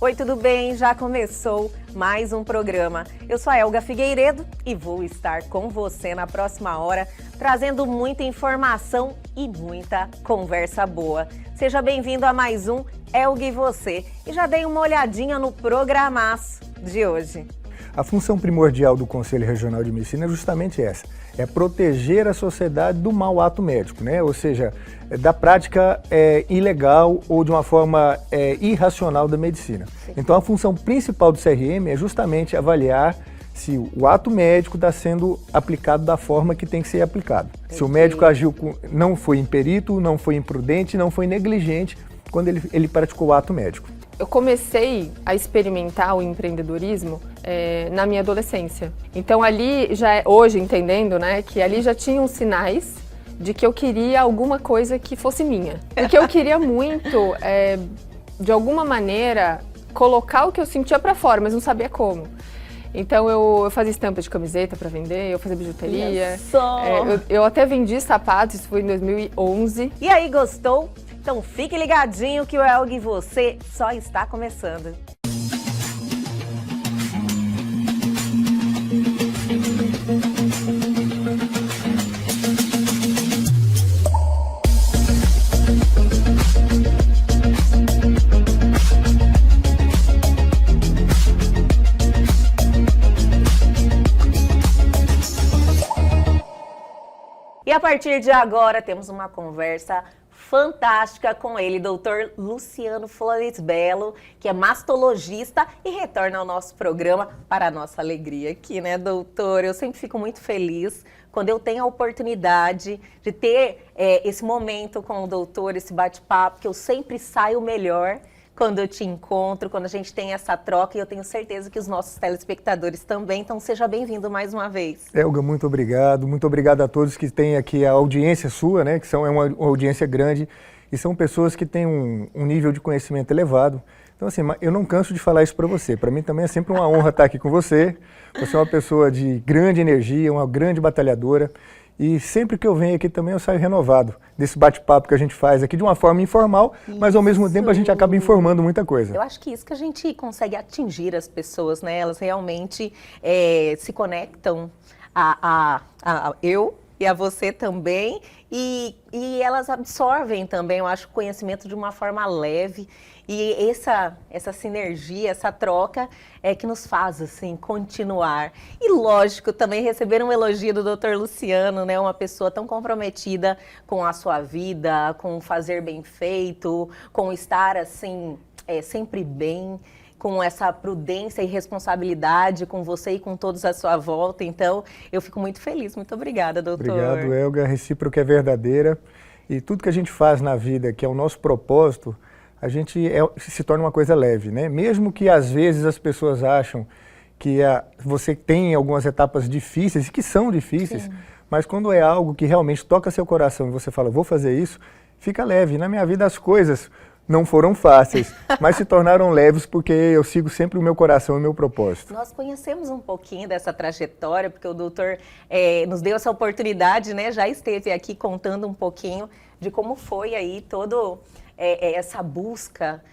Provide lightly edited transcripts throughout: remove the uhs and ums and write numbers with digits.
Oi, tudo bem? Já começou mais um programa. Eu sou a Elga Figueiredo e vou estar com você na próxima hora, trazendo muita informação e muita conversa boa. Seja bem-vindo a mais um Elga e Você. E já dei uma olhadinha no programaço de hoje. A função primordial do Conselho Regional de Medicina é justamente essa, é proteger a sociedade do mau ato médico, né? Ou seja, da prática ilegal ou de uma forma irracional da medicina. Então a função principal do CRM é justamente avaliar se o ato médico está sendo aplicado da forma que tem que ser aplicado. Se o médico agiu não foi imperito, não foi imprudente, não foi negligente quando ele praticou o ato médico. Eu comecei a experimentar o empreendedorismo na minha adolescência. Então ali, hoje entendendo, né, que ali já tinham sinais de que eu queria alguma coisa que fosse minha. Porque eu queria muito, de alguma maneira, colocar o que eu sentia para fora, mas não sabia como. Então eu fazia estampa de camiseta para vender, eu fazia bijuteria. Eu até vendi sapatos, isso foi em 2011. E aí, gostou? Então fique ligadinho que o Elga e Você só está começando. E a partir de agora temos uma conversa fantástica com ele, Dr. Luciano Flores Belo, que é mastologista e retorna ao nosso programa para a nossa alegria aqui, né, doutor? Eu sempre fico muito feliz quando eu tenho a oportunidade de ter esse momento com o doutor, esse bate-papo, que eu sempre saio melhor quando eu te encontro, quando a gente tem essa troca, e eu tenho certeza que os nossos telespectadores também. Então, seja bem-vindo mais uma vez. Elga, muito obrigado a todos que têm aqui a audiência sua, né, que é uma audiência grande, e são pessoas que têm um nível de conhecimento elevado. Então, assim, eu não canso de falar isso para você. Para mim também é sempre uma honra estar aqui com você. Você é uma pessoa de grande energia, uma grande batalhadora. E sempre que eu venho aqui também eu saio renovado desse bate-papo que a gente faz aqui de uma forma informal, mas ao mesmo tempo a gente acaba informando muita coisa. Eu acho que isso que a gente consegue atingir as pessoas, né? Elas realmente se conectam a eu e a você também, e elas absorvem também, eu acho, o conhecimento de uma forma leve. E essa sinergia, essa troca é que nos faz, assim, continuar. E, lógico, também receber um elogio do Dr. Luciano, né? Uma pessoa tão comprometida com a sua vida, com o fazer bem feito, com estar, assim, sempre bem, com essa prudência e responsabilidade com você e com todos à sua volta. Então, eu fico muito feliz. Muito obrigada, doutor. Obrigado, Elga. A recíproca é verdadeira. E tudo que a gente faz na vida, que é o nosso propósito, a gente se torna uma coisa leve, né? Mesmo que às vezes as pessoas acham que você tem algumas etapas difíceis, e que são difíceis, sim, mas quando é algo que realmente toca seu coração e você fala, vou fazer isso, fica leve. Na minha vida as coisas não foram fáceis, mas se tornaram leves porque eu sigo sempre o meu coração e o meu propósito. Nós conhecemos um pouquinho dessa trajetória, porque o doutor nos deu essa oportunidade, né? Já esteve aqui contando um pouquinho de como foi aí todo essa busca.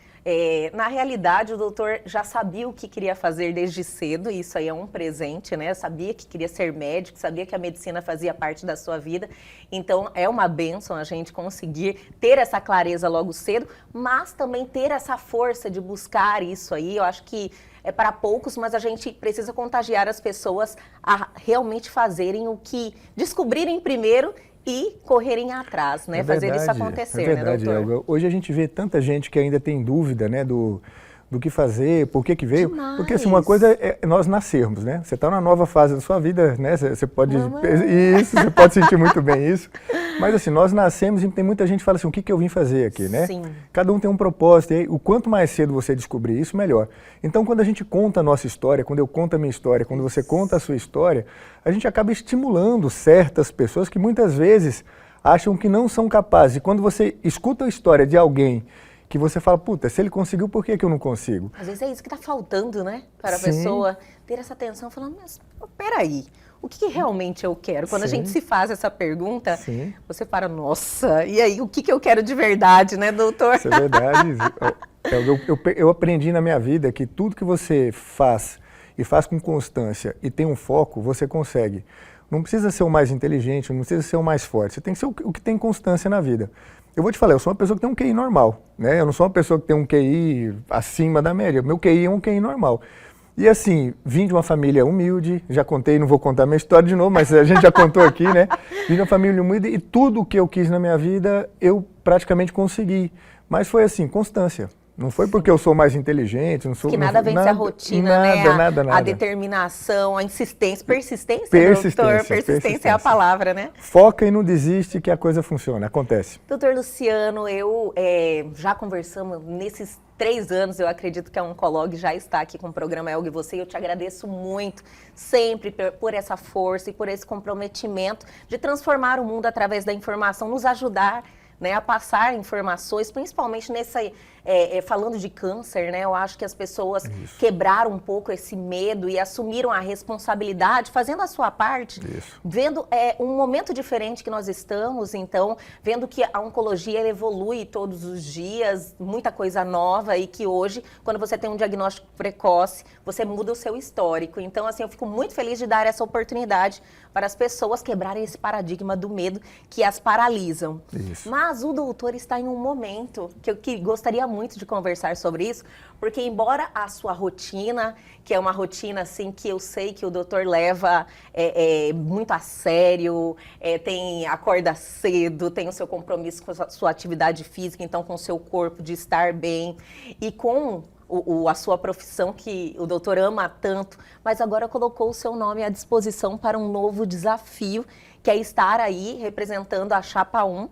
Na realidade, o doutor já sabia o que queria fazer desde cedo, e isso aí é um presente, né? Sabia que queria ser médico, sabia que a medicina fazia parte da sua vida. Então, é uma bênção a gente conseguir ter essa clareza logo cedo, mas também ter essa força de buscar isso aí. Eu acho que é para poucos, mas a gente precisa contagiar as pessoas a realmente fazerem o que descobrirem primeiro e correrem atrás, né? Fazer isso acontecer, né, doutor? Elga. Hoje a gente vê tanta gente que ainda tem dúvida, né, do que fazer, por que veio. Demais. Porque assim, uma coisa é nós nascermos, né? Você está numa nova fase da sua vida, né? Você pode você pode sentir muito bem isso. Mas assim, nós nascemos e tem muita gente que fala assim, o que eu vim fazer aqui, né? Sim. Cada um tem um propósito, e o quanto mais cedo você descobrir isso, melhor. Então, quando a gente conta a nossa história, quando eu conto a minha história, quando você conta a sua história, a gente acaba estimulando certas pessoas que muitas vezes acham que não são capazes. E quando você escuta a história de alguém que você fala, puta, se ele conseguiu, por que eu não consigo? Às vezes é isso que está faltando, né? Para a Sim. pessoa ter essa atenção, falando, mas peraí, o que realmente eu quero? Quando a gente se faz essa pergunta, você para, nossa, e aí, o que eu quero de verdade, né, doutor? Isso é verdade. Eu aprendi na minha vida que tudo que você faz e faz com constância e tem um foco, você consegue. Não precisa ser o mais inteligente, não precisa ser o mais forte, você tem que ser o que tem constância na vida. Eu vou te falar, eu sou uma pessoa que tem um QI normal, né? Eu não sou uma pessoa que tem um QI acima da média, meu QI é um QI normal. E assim, vim de uma família humilde, já contei, não vou contar minha história de novo, mas a gente já contou aqui, né? Vim de uma família humilde e tudo o que eu quis na minha vida, eu praticamente consegui. Mas foi assim, constância. Não foi porque eu sou mais inteligente, não sou... Que nada vence a rotina, né? Nada. A determinação, a insistência, persistência, Persistência, doutor? Persistência é a palavra, né? Foca e não desiste que a coisa funciona, acontece. Doutor Luciano, já conversamos nesses 3 anos, eu acredito que a Oncolog já está aqui com o programa Elga e Você, e eu te agradeço muito, sempre, por essa força e por esse comprometimento de transformar o mundo através da informação, nos ajudar, né, a passar informações, principalmente falando de câncer, né? Eu acho que as pessoas quebraram um pouco esse medo e assumiram a responsabilidade, fazendo a sua parte, vendo um momento diferente que nós estamos, então, vendo que a oncologia ela evolui todos os dias, muita coisa nova, e que hoje, quando você tem um diagnóstico precoce, você muda o seu histórico. Então, assim, eu fico muito feliz de dar essa oportunidade para as pessoas quebrarem esse paradigma do medo que as paralisam. Mas o doutor está em um momento que eu gostaria muito de conversar sobre isso, porque embora a sua rotina, que é uma rotina assim que eu sei que o doutor leva muito a sério, acorda cedo, tem o seu compromisso com a sua atividade física, então com o seu corpo, de estar bem, e com a sua profissão que o doutor ama tanto, mas agora colocou o seu nome à disposição para um novo desafio, que é estar aí representando a Chapa 1,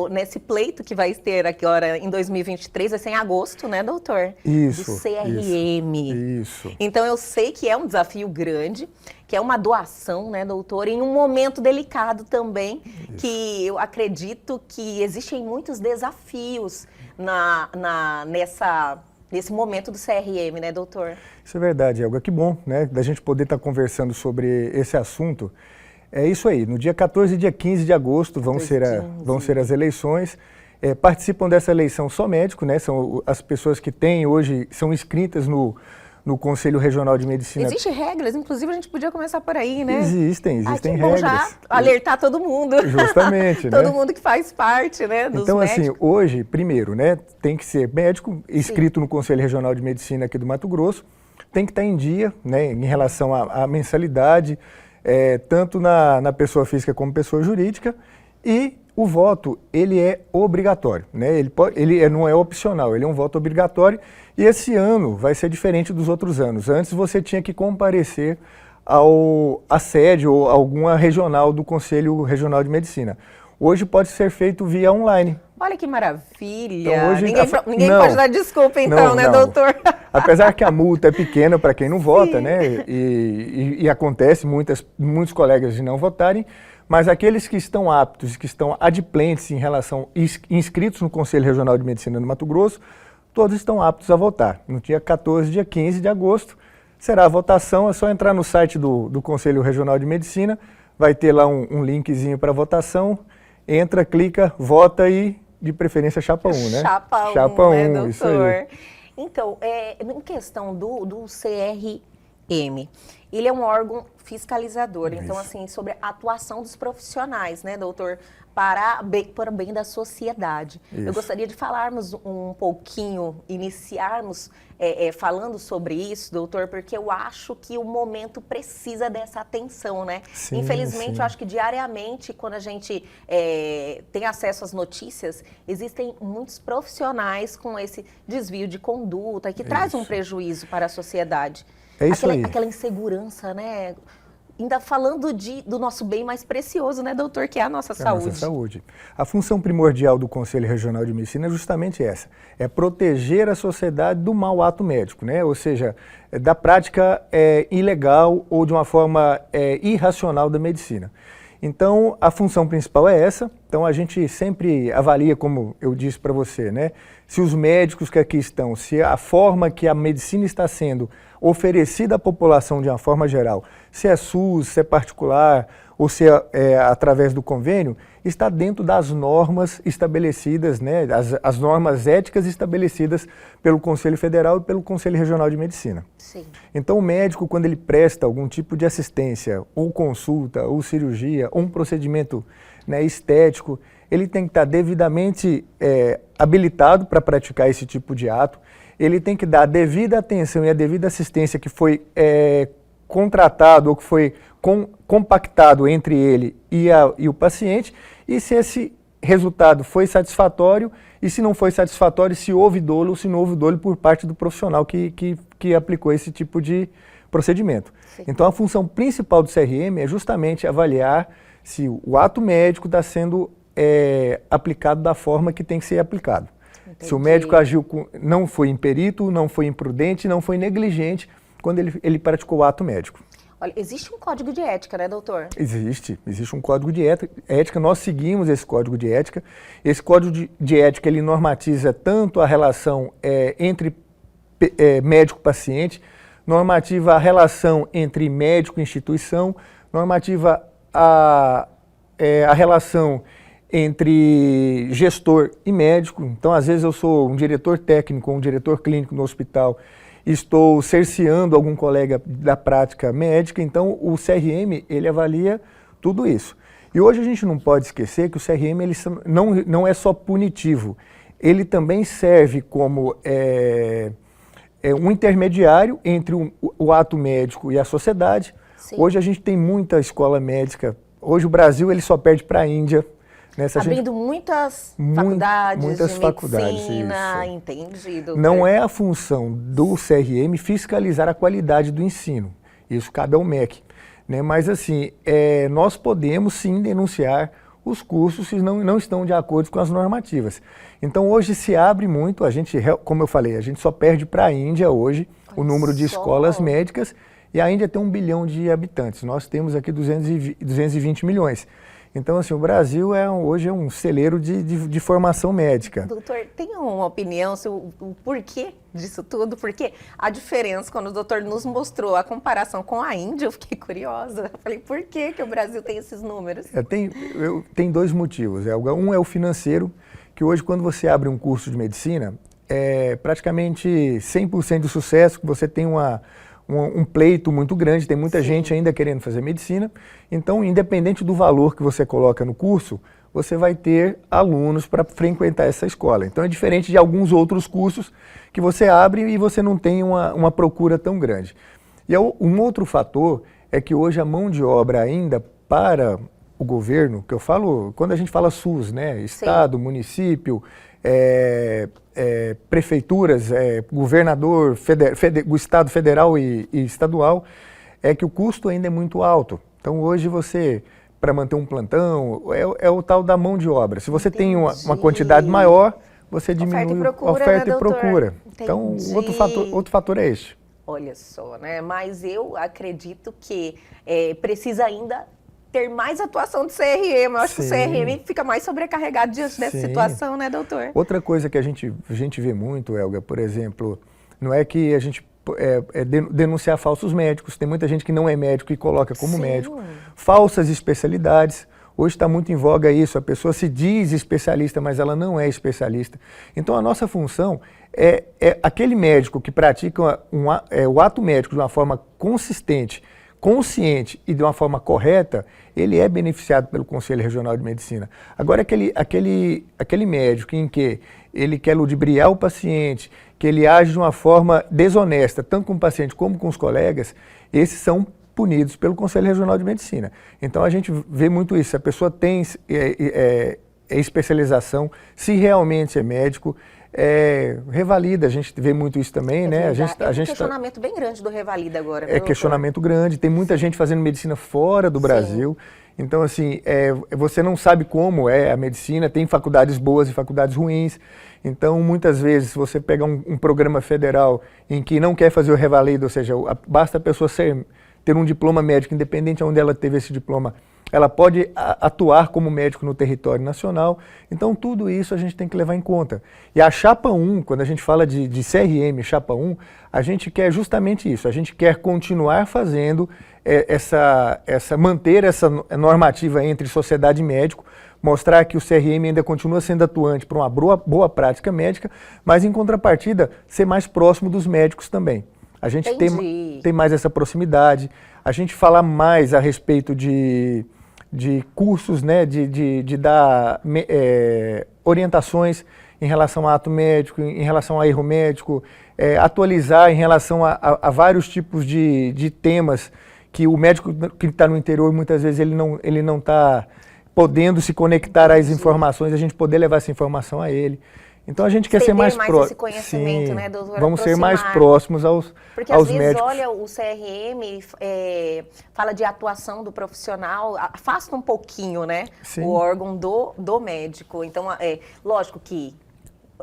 nesse pleito que vai ter agora em 2023, vai ser em agosto, né, doutor? Isso. Do CRM. Isso. Então eu sei que é um desafio grande, que é uma doação, né, doutor, em um momento delicado também, que eu acredito que existem muitos desafios nesse momento do CRM, né, doutor? Isso é verdade, Elga. Que bom, né, da gente poder estar conversando sobre esse assunto. É isso aí, no dia 14 e dia 15 de agosto vão ser as eleições. Participam dessa eleição só médico, né? São as pessoas que têm hoje, são inscritas no Conselho Regional de Medicina. Existem regras, inclusive a gente podia começar por aí, né? Existem que regras. Bom já alertar todo mundo. Justamente, todo né? mundo que faz parte, né, dos então, médicos. assim, hoje, primeiro, né, tem que ser médico, inscrito no Conselho Regional de Medicina aqui do Mato Grosso, tem que estar em dia, né, em relação à mensalidade, tanto na pessoa física como pessoa jurídica, e o voto, ele é obrigatório, né? Ele não é opcional, ele é um voto obrigatório, e esse ano vai ser diferente dos outros anos. Antes você tinha que comparecer à sede ou alguma regional do Conselho Regional de Medicina. Hoje pode ser feito via online. Olha que maravilha! Então, hoje, ninguém pode dar desculpa então, né, doutor? Apesar que a multa é pequena para quem não vota, né? E acontece muitos colegas de não votarem, mas aqueles que estão aptos, que estão adimplentes em relação, inscritos no Conselho Regional de Medicina do Mato Grosso, todos estão aptos a votar. No dia 14, dia 15 de agosto, será a votação, é só entrar no site do Conselho Regional de Medicina, vai ter lá um linkzinho para votação, entra, clica, vota e, de preferência, Chapa 1, né? Chapa 1, né, doutor? Isso aí. Então, em questão do CRM, ele é um órgão fiscalizador, então, assim, sobre a atuação dos profissionais, né, doutor, para o bem da sociedade. Eu gostaria de falarmos um pouquinho, iniciarmos falando sobre isso, doutor, porque eu acho que o momento precisa dessa atenção, né? Sim, infelizmente, eu acho que diariamente, quando a gente tem acesso às notícias, existem muitos profissionais com esse desvio de conduta que traz um prejuízo para a sociedade. É isso aí. Aquela insegurança, né? Ainda falando do nosso bem mais precioso, né, doutor, que é a nossa saúde. Nossa saúde. A função primordial do Conselho Regional de Medicina é justamente essa, é proteger a sociedade do mau ato médico, né? Ou seja, da prática ilegal ou de uma forma irracional da medicina. Então, a função principal é essa. Então, a gente sempre avalia, como eu disse para você, né? Se os médicos que aqui estão, se a forma que a medicina está sendo oferecida à população de uma forma geral, se é SUS, se é particular ou se é através do convênio, está dentro das normas estabelecidas, né, as normas éticas estabelecidas pelo Conselho Federal e pelo Conselho Regional de Medicina. Sim. Então o médico, quando ele presta algum tipo de assistência, ou consulta, ou cirurgia, ou um procedimento, né, estético, ele tem que estar devidamente habilitado para praticar esse tipo de ato, ele tem que dar a devida atenção e a devida assistência que foi contratado ou que foi compactado entre ele e o paciente, e se esse resultado foi satisfatório, e se não foi satisfatório, se houve dolo ou se não houve dolo por parte do profissional que aplicou esse tipo de procedimento. Sim. Então a função principal do CRM é justamente avaliar se o ato médico está sendo aplicado da forma que tem que ser aplicado. Entendi. Se o médico agiu não foi imperito, não foi imprudente, não foi negligente quando ele praticou o ato médico. Olha, existe um código de ética, né, doutor? Existe um código de ética, nós seguimos esse código de ética. Esse código de ética, ele normatiza tanto a relação entre médico-paciente, normativa a relação entre médico e instituição, normativa a relação entre gestor e médico. Então, às vezes eu sou um diretor técnico ou um diretor clínico no hospital, estou cerceando algum colega da prática médica, então o CRM, ele avalia tudo isso. E hoje a gente não pode esquecer que o CRM ele não é só punitivo, ele também serve como um intermediário entre o ato médico e a sociedade. Sim. Hoje a gente tem muita escola médica, hoje o Brasil ele só perde para a Índia. Abrindo muitas faculdades muitas de faculdades, medicina, isso. Entendi, doutor. Não é a função do CRM fiscalizar a qualidade do ensino, isso cabe ao MEC, né? Mas assim, nós podemos sim denunciar os cursos se não estão de acordo com as normativas. Então hoje se abre muito, como eu falei, a gente só perde para a Índia hoje o número de escolas médicas, e a Índia tem 1 bilhão de habitantes, nós temos aqui 220 milhões. Então, assim, o Brasil hoje é um celeiro de formação médica. Doutor, tem uma opinião sobre o porquê disso tudo? Porque a diferença, quando o doutor nos mostrou a comparação com a Índia, eu fiquei curiosa. Eu falei, por que o Brasil tem esses números? Tem 2 motivos, Elga. Um é o financeiro, que hoje, quando você abre um curso de medicina, praticamente 100% de sucesso, que você tem um pleito muito grande, tem muita gente ainda querendo fazer medicina, então independente do valor que você coloca no curso, você vai ter alunos para frequentar essa escola. Então é diferente de alguns outros cursos que você abre e você não tem uma procura tão grande. E um outro fator é que hoje a mão de obra ainda para o governo, que eu falo, quando a gente fala SUS, né, Estado, Sim. Município, prefeituras, governador, o Estado federal e estadual, é que o custo ainda é muito alto. Então hoje você, para manter um plantão, é o tal da mão de obra. Se você tem uma quantidade maior, você diminui a oferta e procura. Então outro fator é este. Olha só, né? Mas eu acredito que precisa ainda ter mais atuação do CRM. Eu acho que o CRM fica mais sobrecarregado diante dessa situação, né, doutor? Outra coisa que a gente vê muito, Elga, por exemplo, não é que a gente denunciar falsos médicos. Tem muita gente que não é médico e coloca como médico. Falsas especialidades. Hoje está muito em voga isso, a pessoa se diz especialista, mas ela não é especialista. Então a nossa função é aquele médico que pratica o ato médico de uma forma consistente, consciente e de uma forma correta, ele é beneficiado pelo Conselho Regional de Medicina. Agora, aquele médico em que ele quer ludibriar o paciente, que ele age de uma forma desonesta, tanto com o paciente como com os colegas, esses são punidos pelo Conselho Regional de Medicina. Então, a gente vê muito isso. Se a pessoa tem especialização, se realmente é médico, revalida, a gente vê muito isso também, né? Um questionamento bem grande do revalida agora. Questionamento grande, tem muita gente fazendo medicina fora do Brasil, então assim, você não sabe como é a medicina, tem faculdades boas e faculdades ruins, então muitas vezes você pega um programa federal em que não quer fazer o revalida, ou seja, basta a pessoa ter um diploma médico, independente de onde ela teve esse diploma, ela pode atuar como médico no território nacional. Então, tudo isso a gente tem que levar em conta. E a Chapa 1, quando a gente fala de CRM, Chapa 1, a gente quer justamente isso. A gente quer continuar fazendo manter essa normativa entre sociedade e médico, mostrar que o CRM ainda continua sendo atuante para uma boa prática médica, mas em contrapartida ser mais próximo dos médicos também. A gente tem mais essa proximidade, a gente falar mais a respeito de cursos, né, de dar orientações em relação a ato médico, em relação a erro médico, atualizar em relação a vários tipos de temas que o médico que está no interior, muitas vezes ele não está podendo se conectar às informações, a gente poder levar essa informação a ele. Então a gente quer ser mais próximo. Esse conhecimento, né, doutor? Vamos ser mais próximos aos médicos. Porque às vezes, olha, o CRM fala de atuação do profissional, afasta um pouquinho, né, o órgão do médico. Então, lógico que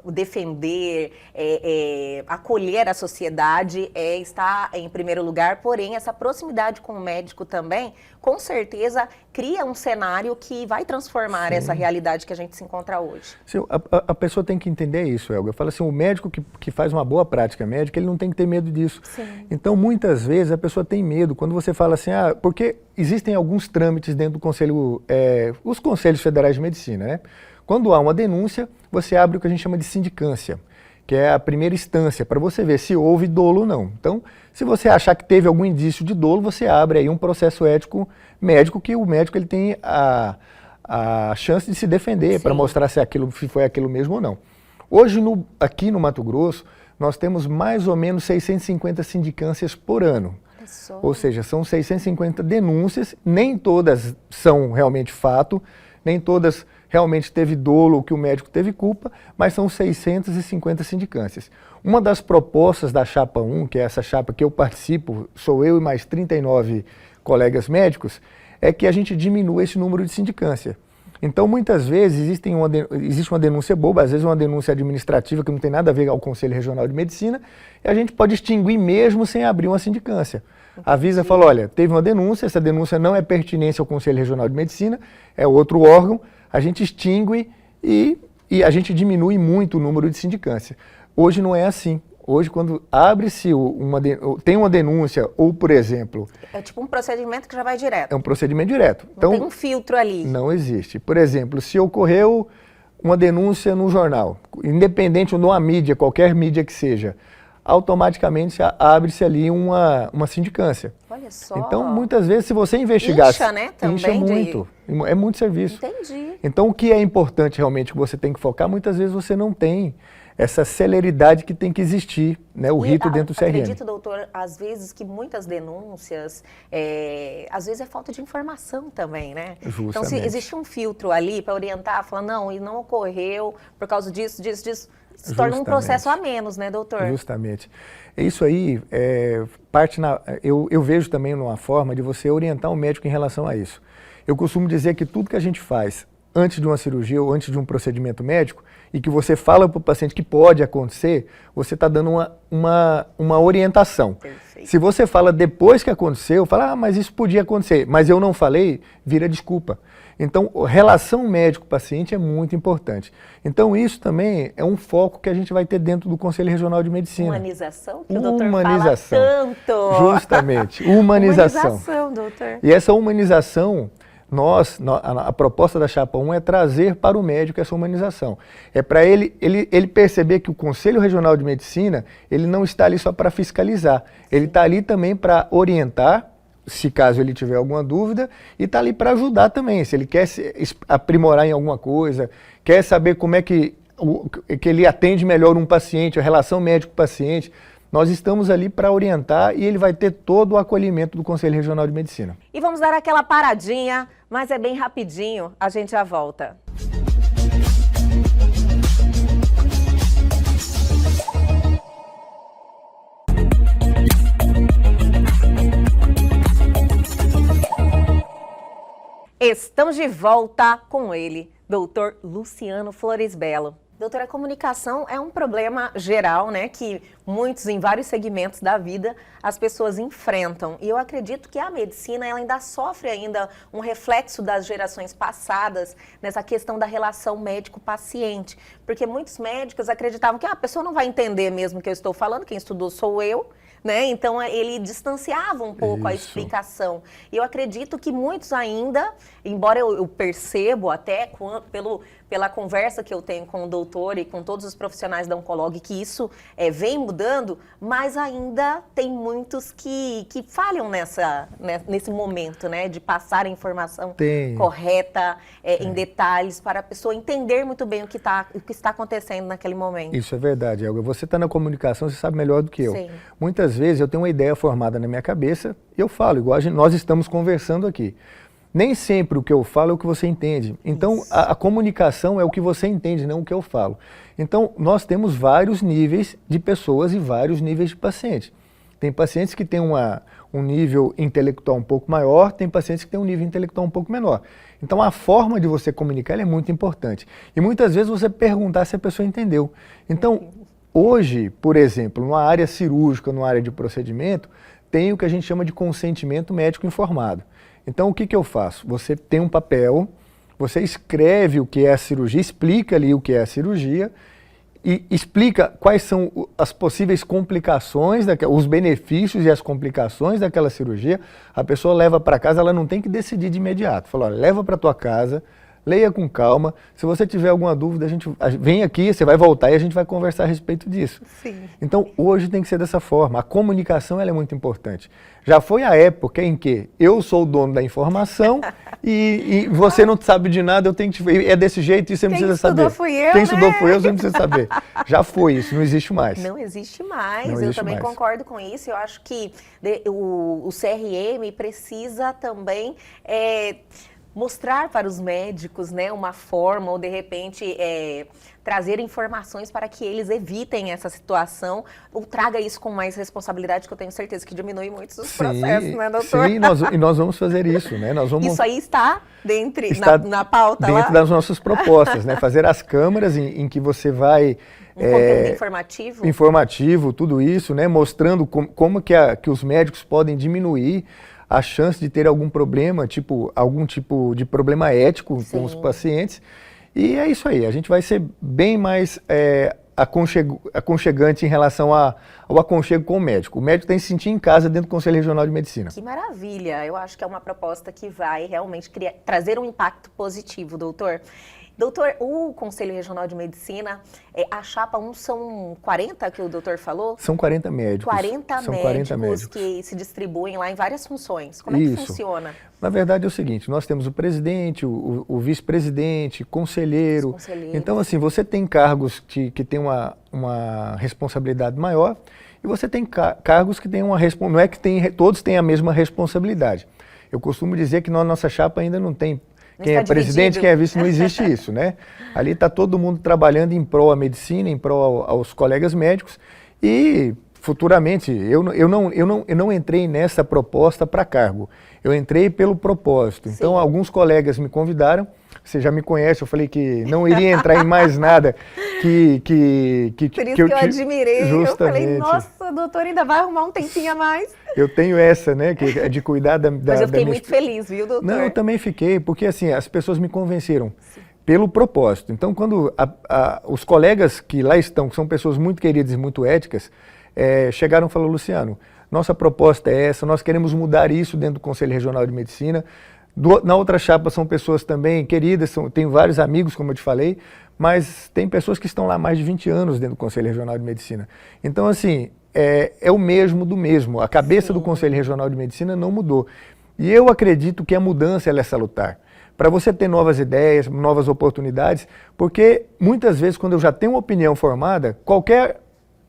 defender, acolher a sociedade está em primeiro lugar, porém essa proximidade com o médico também, com certeza, cria um cenário que vai transformar essa realidade que a gente se encontra hoje. Sim, a pessoa tem que entender isso, Elga. Eu falo assim, o médico que faz uma boa prática médica, ele não tem que ter medo disso. Sim. Então, muitas vezes, a pessoa tem medo. Quando você fala assim, porque existem alguns trâmites dentro do conselho, os conselhos federais de medicina, né? Quando há uma denúncia, você abre o que a gente chama de sindicância, que é a primeira instância, para você ver se houve dolo ou não. Então, se você achar que teve algum indício de dolo, você abre aí um processo ético médico, que o médico ele tem a chance de se defender, para mostrar se foi aquilo mesmo ou não. Hoje, aqui no Mato Grosso, nós temos mais ou menos 650 sindicâncias por ano. Ou seja, são 650 denúncias, nem todas são realmente fato, nem todas realmente teve dolo ou que o médico teve culpa, mas são 650 sindicâncias. Uma das propostas da Chapa 1, que é essa chapa que eu participo, sou eu e mais 39 colegas médicos, é que a gente diminua esse número de sindicância. Então, muitas vezes, existe uma denúncia boba, às vezes uma denúncia administrativa que não tem nada a ver ao Conselho Regional de Medicina, e a gente pode extinguir mesmo sem abrir uma sindicância. Avisa e fala, olha, teve uma denúncia, essa denúncia não é pertinente ao Conselho Regional de Medicina, é outro órgão, a gente extingue e a gente diminui muito o número de sindicância. Hoje não é assim. Hoje, quando abre-se tem uma denúncia, ou, por exemplo... É tipo um procedimento que já vai direto. É um procedimento direto. Não tem um filtro ali. Não existe. Por exemplo, se ocorreu uma denúncia no jornal, independente de uma mídia, qualquer mídia que seja, automaticamente abre-se ali uma sindicância. Olha só. Então, muitas vezes, se você investigar... Incha, né? Também incha muito. É muito serviço. Entendi. Então, o que é importante realmente que você tem que focar, muitas vezes você não tem essa celeridade que tem que existir, né? O rito dentro do CRM. Acredito, doutor, às vezes que muitas denúncias, às vezes é falta de informação também, né? Justamente. Então, se existe um filtro ali para orientar, falar, não, e não ocorreu por causa disso, se torna um processo a menos, né, doutor? Justamente. Isso aí eu vejo também uma forma de você orientar o médico em relação a isso. Eu costumo dizer que tudo que a gente faz antes de uma cirurgia ou antes de um procedimento médico e que você fala para o paciente que pode acontecer, você está dando uma orientação. Perfeito. Se você fala depois que aconteceu, fala, mas isso podia acontecer, mas eu não falei, vira desculpa. Então, relação médico-paciente é muito importante. Então, isso também é um foco que a gente vai ter dentro do Conselho Regional de Medicina. Humanização, que o doutor fala tanto. Justamente, humanização. Humanização, doutor. E essa humanização, a proposta da Chapa 1 é trazer para o médico essa humanização. É para ele perceber que o Conselho Regional de Medicina, ele não está ali só para fiscalizar, ele está ali também para orientar, se caso ele tiver alguma dúvida, e está ali para ajudar também, se ele quer se aprimorar em alguma coisa, quer saber como é que ele atende melhor um paciente, a relação médico-paciente, nós estamos ali para orientar e ele vai ter todo o acolhimento do Conselho Regional de Medicina. E vamos dar aquela paradinha, mas é bem rapidinho, a gente já volta. Estamos de volta com ele, doutor Luciano Flores Belo. Doutora, a comunicação é um problema geral, né, que muitos, em vários segmentos da vida, as pessoas enfrentam. E eu acredito que a medicina ela ainda sofre um reflexo das gerações passadas nessa questão da relação médico-paciente. Porque muitos médicos acreditavam que a pessoa não vai entender mesmo o que eu estou falando, quem estudou sou eu, né? Então ele distanciava um pouco a Isso. explicação. E eu acredito que muitos ainda, embora eu percebo até pela conversa que eu tenho com o doutor e com todos os profissionais da Oncolog, que isso vem mudando, mas ainda tem muitos que falham nesse momento, né? De passar a informação correta, em detalhes, para a pessoa entender muito bem o que está acontecendo naquele momento. Isso é verdade, Elga. Você está na comunicação, você sabe melhor do que eu. Sim. Muitas vezes eu tenho uma ideia formada na minha cabeça e eu falo, igual nós estamos conversando aqui. Nem sempre o que eu falo é o que você entende. Então, a comunicação é o que você entende, não o que eu falo. Então, nós temos vários níveis de pessoas e vários níveis de pacientes. Tem pacientes que têm um nível intelectual um pouco maior, tem pacientes que têm um nível intelectual um pouco menor. Então, a forma de você comunicar é muito importante. E muitas vezes você perguntar se a pessoa entendeu. Então, hoje, por exemplo, numa área cirúrgica, numa área de procedimento, tem o que a gente chama de consentimento médico informado. Então, o que eu faço? Você tem um papel, você escreve o que é a cirurgia, explica ali o que é a cirurgia e explica quais são as possíveis complicações, os benefícios e as complicações daquela cirurgia. A pessoa leva para casa, ela não tem que decidir de imediato. Fala, olha, leva para tua casa, leia com calma. Se você tiver alguma dúvida, vem aqui, você vai voltar e a gente vai conversar a respeito disso. Sim. Então, hoje tem que ser dessa forma. A comunicação ela é muito importante. Já foi a época em que eu sou o dono da informação e você não sabe de nada, eu tenho que é desse jeito e você não precisa saber. Quem estudou fui eu, Quem estudou fui eu, você não precisa saber. Já foi isso, não existe mais. Não existe mais, Não eu existe também mais. concordo com isso. Eu acho que o CRM precisa também mostrar para os médicos, né, uma forma ou de repente trazer informações para que eles evitem essa situação ou traga isso com mais responsabilidade, que eu tenho certeza que diminui muito os processos, né, doutor? Sim, e nós vamos fazer isso, né? Nós vamos... Isso aí está na pauta dentro lá? das nossas propostas, né? Fazer as câmaras em que você vai... Conteúdo informativo? Informativo, tudo isso, né? Mostrando como que os médicos podem diminuir a chance de ter algum problema, algum tipo de problema ético Sim. com os pacientes. E é isso aí, a gente vai ser bem mais aconchegante em relação ao aconchego com o médico. O médico tem que se sentir em casa dentro do Conselho Regional de Medicina. Que maravilha! Eu acho que é uma proposta que vai realmente trazer um impacto positivo, doutor. Doutor, o Conselho Regional de Medicina, a chapa 1 são 40 que o doutor falou? São 40 médicos. 40 são médicos 40 médicos que se distribuem lá em várias funções. Como é que funciona? Na verdade é o seguinte, nós temos o presidente, o vice-presidente, conselheiro. Então, assim, você tem cargos que têm uma responsabilidade maior e você tem cargos que têm uma responsabilidade. Não é que todos têm a mesma responsabilidade. Eu costumo dizer que na nossa chapa ainda não tem... Quem é presidente, quem é vice, não existe isso, né? Ali está todo mundo trabalhando em prol à medicina, em prol aos colegas médicos e futuramente, eu não entrei nessa proposta para cargo, eu entrei pelo propósito. Sim. Então, alguns colegas me convidaram, você já me conhece, eu falei que não iria entrar em mais nada Por isso que eu admirei, justamente. Eu falei, nossa, doutor, ainda vai arrumar um tempinho a mais. Eu tenho essa, né, que é de cuidar da Mas eu fiquei muito feliz, viu, doutor? Não, eu também fiquei, porque assim, as pessoas me convenceram. Sim. Pelo propósito. Então, quando os colegas que lá estão, que são pessoas muito queridas e muito éticas, chegaram e falaram, Luciano, nossa proposta é essa, nós queremos mudar isso dentro do Conselho Regional de Medicina. Na outra chapa são pessoas também queridas, tenho vários amigos, como eu te falei, mas tem pessoas que estão lá há mais de 20 anos dentro do Conselho Regional de Medicina. Então, assim, é o mesmo do mesmo. A cabeça do Conselho Regional de Medicina não mudou. E eu acredito que a mudança ela é salutar. Para você ter novas ideias, novas oportunidades, porque muitas vezes quando eu já tenho uma opinião formada, qualquer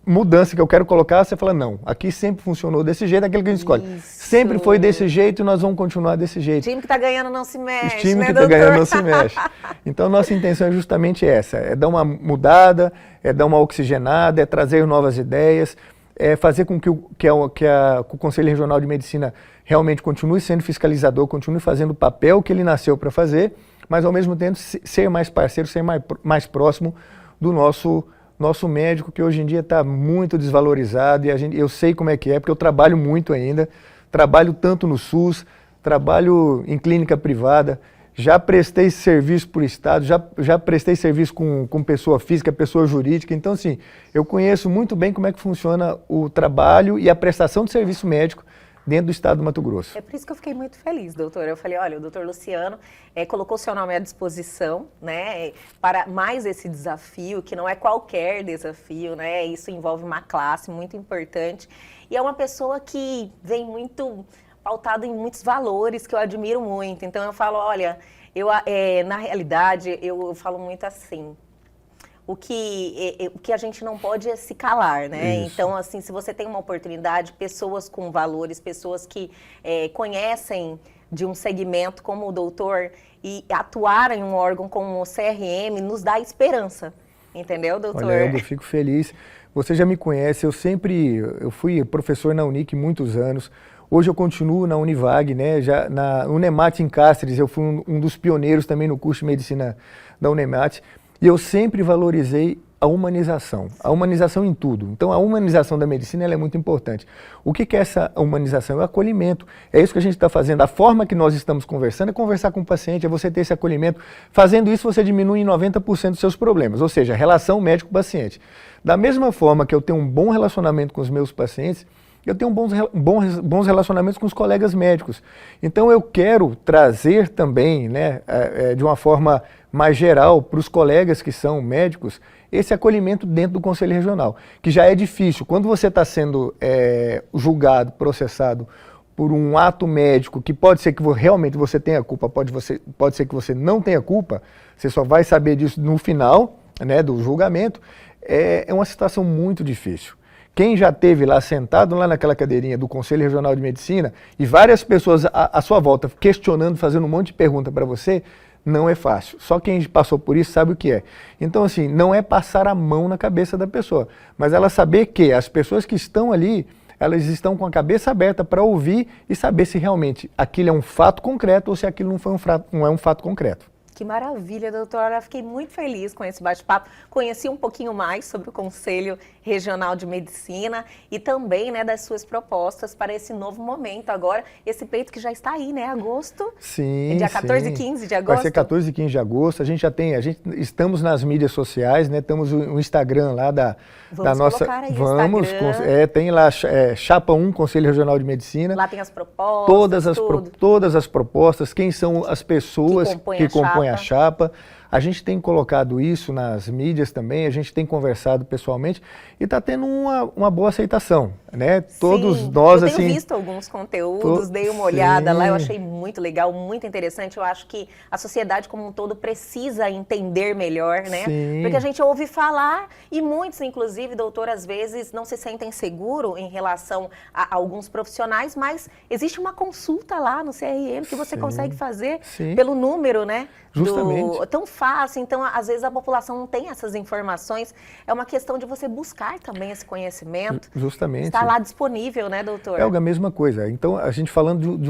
mudança que eu quero colocar, você fala, não, aqui sempre funcionou desse jeito, aquilo que a gente escolhe. Sempre foi desse jeito e nós vamos continuar desse jeito. O time que está ganhando não se mexe, O time né, que está ganhando não se mexe. Então, nossa intenção é justamente essa, é dar uma mudada, é dar uma oxigenada, é trazer novas ideias, é fazer com que o Conselho Regional de Medicina realmente continue sendo fiscalizador, continue fazendo o papel que ele nasceu para fazer, mas ao mesmo tempo ser mais parceiro, ser mais próximo do nosso médico, que hoje em dia está muito desvalorizado, e eu sei como é que é, porque eu trabalho muito ainda, trabalho tanto no SUS, trabalho em clínica privada, já prestei serviço para o Estado, já prestei serviço com pessoa física, pessoa jurídica. Então, assim, eu conheço muito bem como é que funciona o trabalho e a prestação de serviço médico dentro do Estado do Mato Grosso. É por isso que eu fiquei muito feliz, doutor. Eu falei, olha, o doutor Luciano colocou seu nome à disposição, né, para mais esse desafio, que não é qualquer desafio, né, isso envolve uma classe muito importante. E é uma pessoa que vem muito pautado em muitos valores que eu admiro muito. Então eu falo, olha, na realidade, eu falo muito assim, o que a gente não pode é se calar, né? Isso. Então, assim, se você tem uma oportunidade, pessoas com valores, pessoas que conhecem de um segmento como o doutor e atuar em um órgão como o CRM, nos dá esperança, entendeu, doutor? Olha, Elba, eu fico feliz. Você já me conhece, eu fui professor na Unic muitos anos. Hoje eu continuo na Univag, né? Já na Unemat em Cáceres, eu fui um dos pioneiros também no curso de medicina da Unemat. E eu sempre valorizei a humanização em tudo. Então a humanização da medicina ela é muito importante. O que é essa humanização? É o acolhimento. É isso que a gente está fazendo. A forma que nós estamos conversando é conversar com o paciente, é você ter esse acolhimento. Fazendo isso você diminui em 90% dos seus problemas, ou seja, a relação médico-paciente. Da mesma forma que eu tenho um bom relacionamento com os meus pacientes, eu tenho bons relacionamentos com os colegas médicos. Então eu quero trazer também, né, de uma forma mais geral, para os colegas que são médicos, esse acolhimento dentro do Conselho Regional, que já é difícil. Quando você está sendo julgado, processado por um ato médico, que pode ser que realmente você tenha culpa, pode ser que você não tenha culpa, você só vai saber disso no final, né, do julgamento, é uma situação muito difícil. Quem já esteve lá sentado lá naquela cadeirinha do Conselho Regional de Medicina e várias pessoas à sua volta questionando, fazendo um monte de pergunta para você, não é fácil. Só quem passou por isso sabe o que é. Então, assim, não é passar a mão na cabeça da pessoa, mas ela saber que as pessoas que estão ali, elas estão com a cabeça aberta para ouvir e saber se realmente aquilo é um fato concreto ou se aquilo não é um fato concreto. Que maravilha, doutora. Eu fiquei muito feliz com esse bate-papo. Conheci um pouquinho mais sobre o Conselho Regional de Medicina e também, né, das suas propostas para esse novo momento agora. Esse pleito que já está aí, né? Agosto. Sim, dia 14 e 15 de agosto. Vai ser 14 e 15 de agosto. A gente estamos nas mídias sociais, né? Temos o Instagram lá da nossa. Colocar aí vamos, Instagram. tem lá Chapa 1, Conselho Regional de Medicina. Lá tem as propostas. Todas as propostas, quem são as pessoas que compõem a chapa. A gente tem colocado isso nas mídias também, a gente tem conversado pessoalmente e está tendo uma boa aceitação, né? Todos sim, nós, eu assim... tenho visto alguns conteúdos, dei uma olhada lá, eu achei muito legal, muito interessante. Eu acho que a sociedade como um todo precisa entender melhor, né? Sim. Porque a gente ouve falar e muitos, inclusive, doutor, às vezes não se sentem seguros em relação a alguns profissionais, mas existe uma consulta lá no CRM que você consegue fazer pelo número, né? Justamente. Tão fácil, então às vezes a população não tem essas informações. É uma questão de você buscar também esse conhecimento. Justamente. Está lá disponível, né, doutor? É a mesma coisa. Então, a gente falando de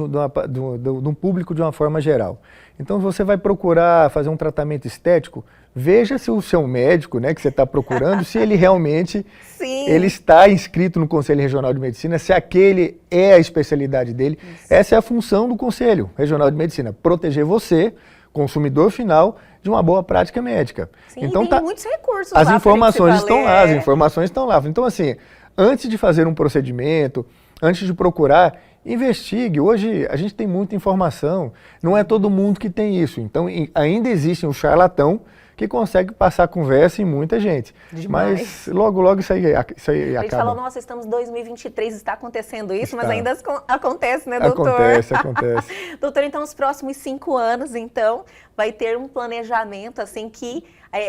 um público de uma forma geral. Então, você vai procurar fazer um tratamento estético, veja se o seu médico, né, que você está procurando, se ele realmente ele está inscrito no Conselho Regional de Medicina, se aquele é a especialidade dele. Isso. Essa é a função do Conselho Regional de Medicina, proteger você, consumidor final, de uma boa prática médica. Sim, então tem muitos recursos as lá informações estão lá, as informações estão lá. Então, assim, antes de fazer um procedimento, antes de procurar, investigue. Hoje a gente tem muita informação, não é todo mundo que tem isso. Então, ainda existe um charlatão que consegue passar conversa em muita gente. Demais. Mas logo, logo isso aí acaba. A gente falou, nossa, estamos em 2023, está acontecendo isso, mas ainda acontece, né, doutor? Acontece. Doutor, então, os próximos 5 anos, então, vai ter um planejamento, assim, que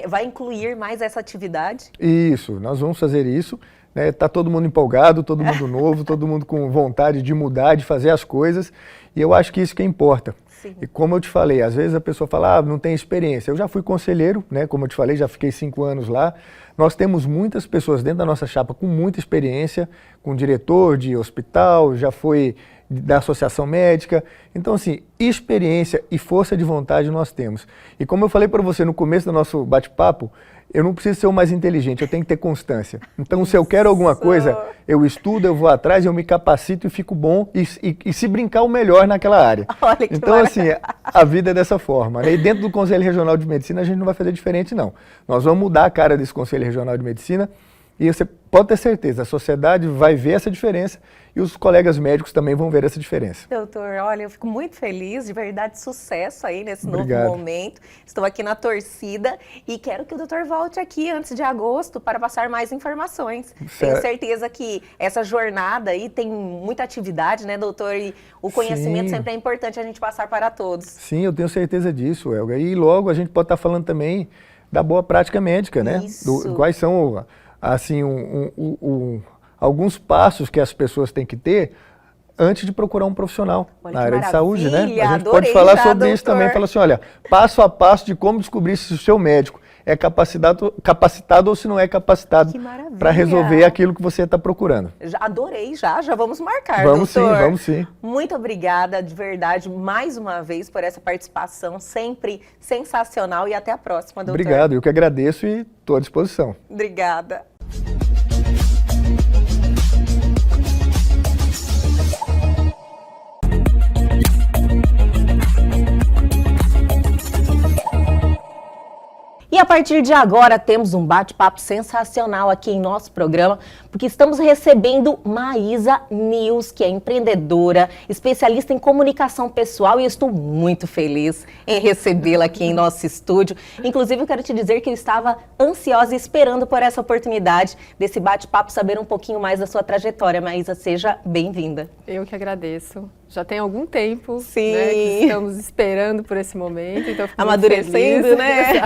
vai incluir mais essa atividade? Isso, nós vamos fazer isso. Está todo mundo empolgado, todo mundo novo, todo mundo com vontade de mudar, de fazer as coisas, e eu acho que isso que importa. Sim. E como eu te falei, às vezes a pessoa fala, não tem experiência. Eu já fui conselheiro, né? Como eu te falei, já fiquei 5 anos lá. Nós temos muitas pessoas dentro da nossa chapa com muita experiência, com diretor de hospital, já foi da associação médica. Então, assim, experiência e força de vontade nós temos. E como eu falei para você no começo do nosso bate-papo, eu não preciso ser o mais inteligente, eu tenho que ter constância. Então, se eu quero alguma coisa, eu estudo, eu vou atrás, eu me capacito e fico bom e se brincar o melhor naquela área. Olha que então, assim, a vida é dessa forma, né? E dentro do Conselho Regional de Medicina, a gente não vai fazer diferente, não. Nós vamos mudar a cara desse Conselho Regional de Medicina e você pode ter certeza, a sociedade vai ver essa diferença e os colegas médicos também vão ver essa diferença. Doutor, olha, eu fico muito feliz, de verdade, sucesso aí nesse Obrigado. novo momento. Estou aqui na torcida e quero que o doutor volte aqui antes de agosto para passar mais informações. Tenho certeza que essa jornada aí tem muita atividade, né, doutor? E o conhecimento sempre é importante a gente passar para todos. Sim, eu tenho certeza disso, Elga. E logo a gente pode estar falando também da boa prática médica, né? Quais são, assim, alguns passos que as pessoas têm que ter antes de procurar um profissional na área de saúde, né? A gente pode falar sobre isso também, falar assim, olha, passo a passo de como descobrir se o seu médico é capacitado ou se não é capacitado para resolver aquilo que você está procurando. Adorei, já vamos marcar, vamos doutor. Sim, vamos sim. Muito obrigada, de verdade, mais uma vez por essa participação, sempre sensacional e até a próxima, doutor. Obrigado, eu que agradeço e estou à disposição. Obrigada. E a partir de agora temos um bate-papo sensacional aqui em nosso programa, porque estamos recebendo Maísa Nils, que é empreendedora, especialista em comunicação pessoal, e eu estou muito feliz em recebê-la aqui em nosso estúdio. Inclusive, eu quero te dizer que eu estava ansiosa e esperando por essa oportunidade desse bate-papo, saber um pouquinho mais da sua trajetória. Maísa, seja bem-vinda. Eu que agradeço. Já tem algum tempo, né, Sim, que estamos esperando por esse momento, então eu fico amadurecendo, muito feliz, né?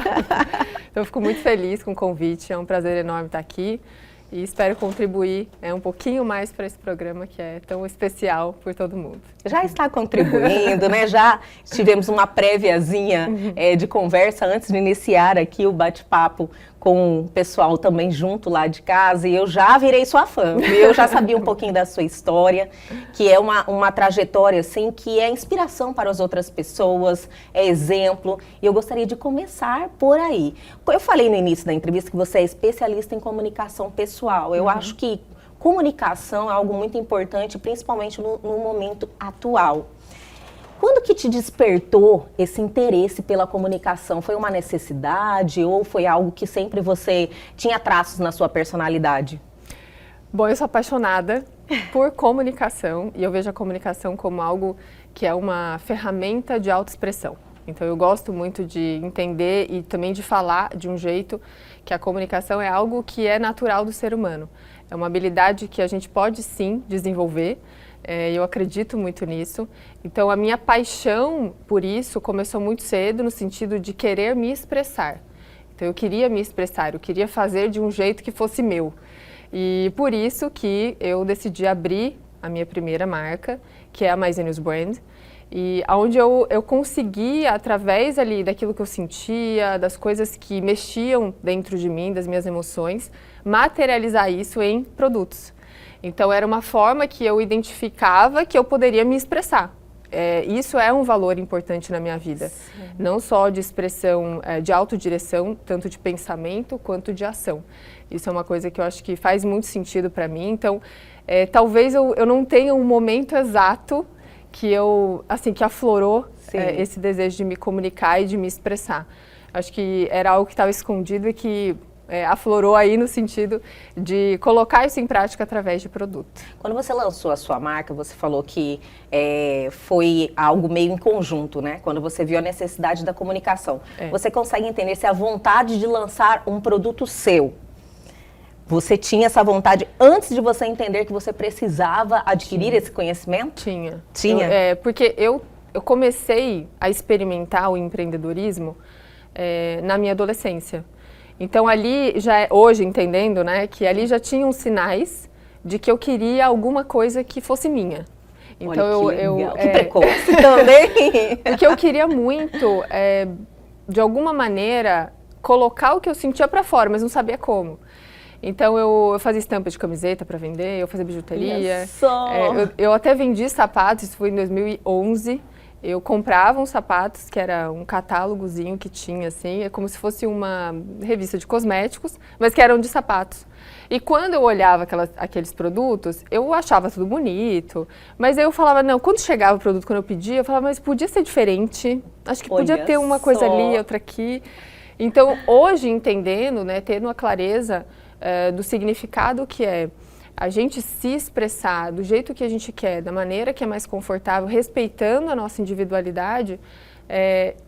Então eu fico muito feliz com o convite, é um prazer enorme estar aqui e espero contribuir um pouquinho mais para esse programa que é tão especial por todo mundo. Já está contribuindo, né? Já tivemos uma préviazinha de conversa antes de iniciar aqui o bate-papo com o pessoal também junto lá de casa, e eu já virei sua fã. Eu já sabia um pouquinho da sua história, que é uma trajetória assim, que é inspiração para as outras pessoas, é exemplo, e eu gostaria de começar por aí. Eu falei no início da entrevista que você é especialista em comunicação pessoal. Eu acho que comunicação é algo muito importante, principalmente no momento atual. Quando que te despertou esse interesse pela comunicação? Foi uma necessidade ou foi algo que sempre você tinha traços na sua personalidade? Bom, eu sou apaixonada por comunicação e eu vejo a comunicação como algo que é uma ferramenta de autoexpressão. Então eu gosto muito de entender e também de falar de um jeito que a comunicação é algo que é natural do ser humano. É uma habilidade que a gente pode sim desenvolver. Eu acredito muito nisso. Então, a minha paixão por isso começou muito cedo, no sentido de querer me expressar. Então, eu queria me expressar, eu queria fazer de um jeito que fosse meu. E por isso que eu decidi abrir a minha primeira marca, que é a Maísa Nils Brand, e onde eu consegui, através ali daquilo que eu sentia, das coisas que mexiam dentro de mim, das minhas emoções, materializar isso em produtos. Então, era uma forma que eu identificava que eu poderia me expressar. Isso é um valor importante na minha vida. Sim. Não só de expressão, de autodireção, tanto de pensamento quanto de ação. Isso é uma coisa que eu acho que faz muito sentido para mim. Então, talvez eu não tenha um momento exato que que aflorou esse desejo de me comunicar e de me expressar. Acho que era algo que estava escondido e que aflorou aí no sentido de colocar isso em prática através de produto. Quando você lançou a sua marca, você falou que foi algo meio em conjunto, né? Quando você viu a necessidade da comunicação. Você consegue entender se a vontade de lançar um produto seu, você tinha essa vontade antes de você entender que você precisava adquirir esse conhecimento? Tinha. Porque eu comecei a experimentar o empreendedorismo na minha adolescência. Então ali, hoje entendendo, né, que ali já tinham sinais de que eu queria alguma coisa que fosse minha. Então Olha que precoce também. Porque eu queria muito, de alguma maneira, colocar o que eu sentia para fora, mas não sabia como. Então eu fazia estampa de camiseta para vender, eu fazia bijuteria. Olha só! Eu até vendi sapatos, isso foi em 2011. Eu comprava uns sapatos, que era um catálogozinho que tinha, assim, é como se fosse uma revista de cosméticos, mas que eram de sapatos. E quando eu olhava aqueles produtos, eu achava tudo bonito, mas aí eu falava, não, quando chegava o produto, quando eu pedia, eu falava, mas podia ser diferente, acho que podia ter uma coisa ali, outra aqui. Então, hoje, entendendo, né, tendo a clareza do significado que é a gente se expressar do jeito que a gente quer, da maneira que é mais confortável, respeitando a nossa individualidade,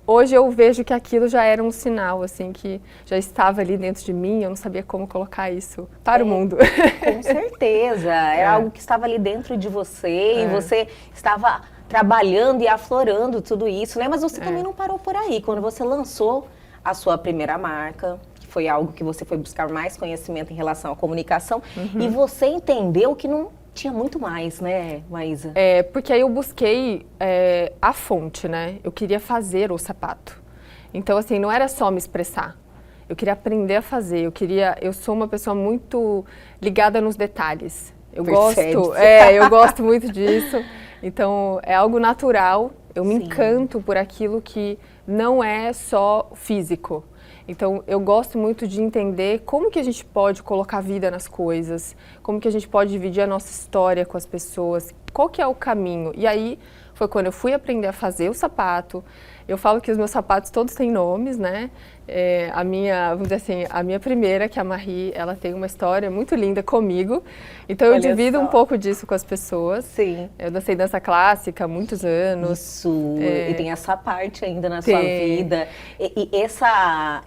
hoje eu vejo que aquilo já era um sinal, assim, que já estava ali dentro de mim, eu não sabia como colocar isso para o mundo. Com certeza, era algo que estava ali dentro de você e você estava trabalhando e aflorando tudo isso, né? Mas você também não parou por aí, quando você lançou a sua primeira marca, foi algo que você foi buscar mais conhecimento em relação à comunicação, e você entendeu que não tinha muito mais, né, Maísa? Porque aí eu busquei a fonte, né? Eu queria fazer o sapato. Então, assim, não era só me expressar. Eu queria aprender a fazer, eu sou uma pessoa muito ligada nos detalhes. Eu gosto muito disso. Então, é algo natural. Eu me encanto por aquilo que não é só físico. Então, eu gosto muito de entender como que a gente pode colocar vida nas coisas, como que a gente pode dividir a nossa história com as pessoas, qual que é o caminho. E aí, foi quando eu fui aprender a fazer o sapato. Eu falo que os meus sapatos todos têm nomes, né? Vamos dizer assim, a minha primeira, que é a Marie, ela tem uma história muito linda comigo. Então eu divido um pouco disso com as pessoas. Sim. Eu dancei dança clássica há muitos anos. Isso, e tem essa parte ainda na sua vida. E essa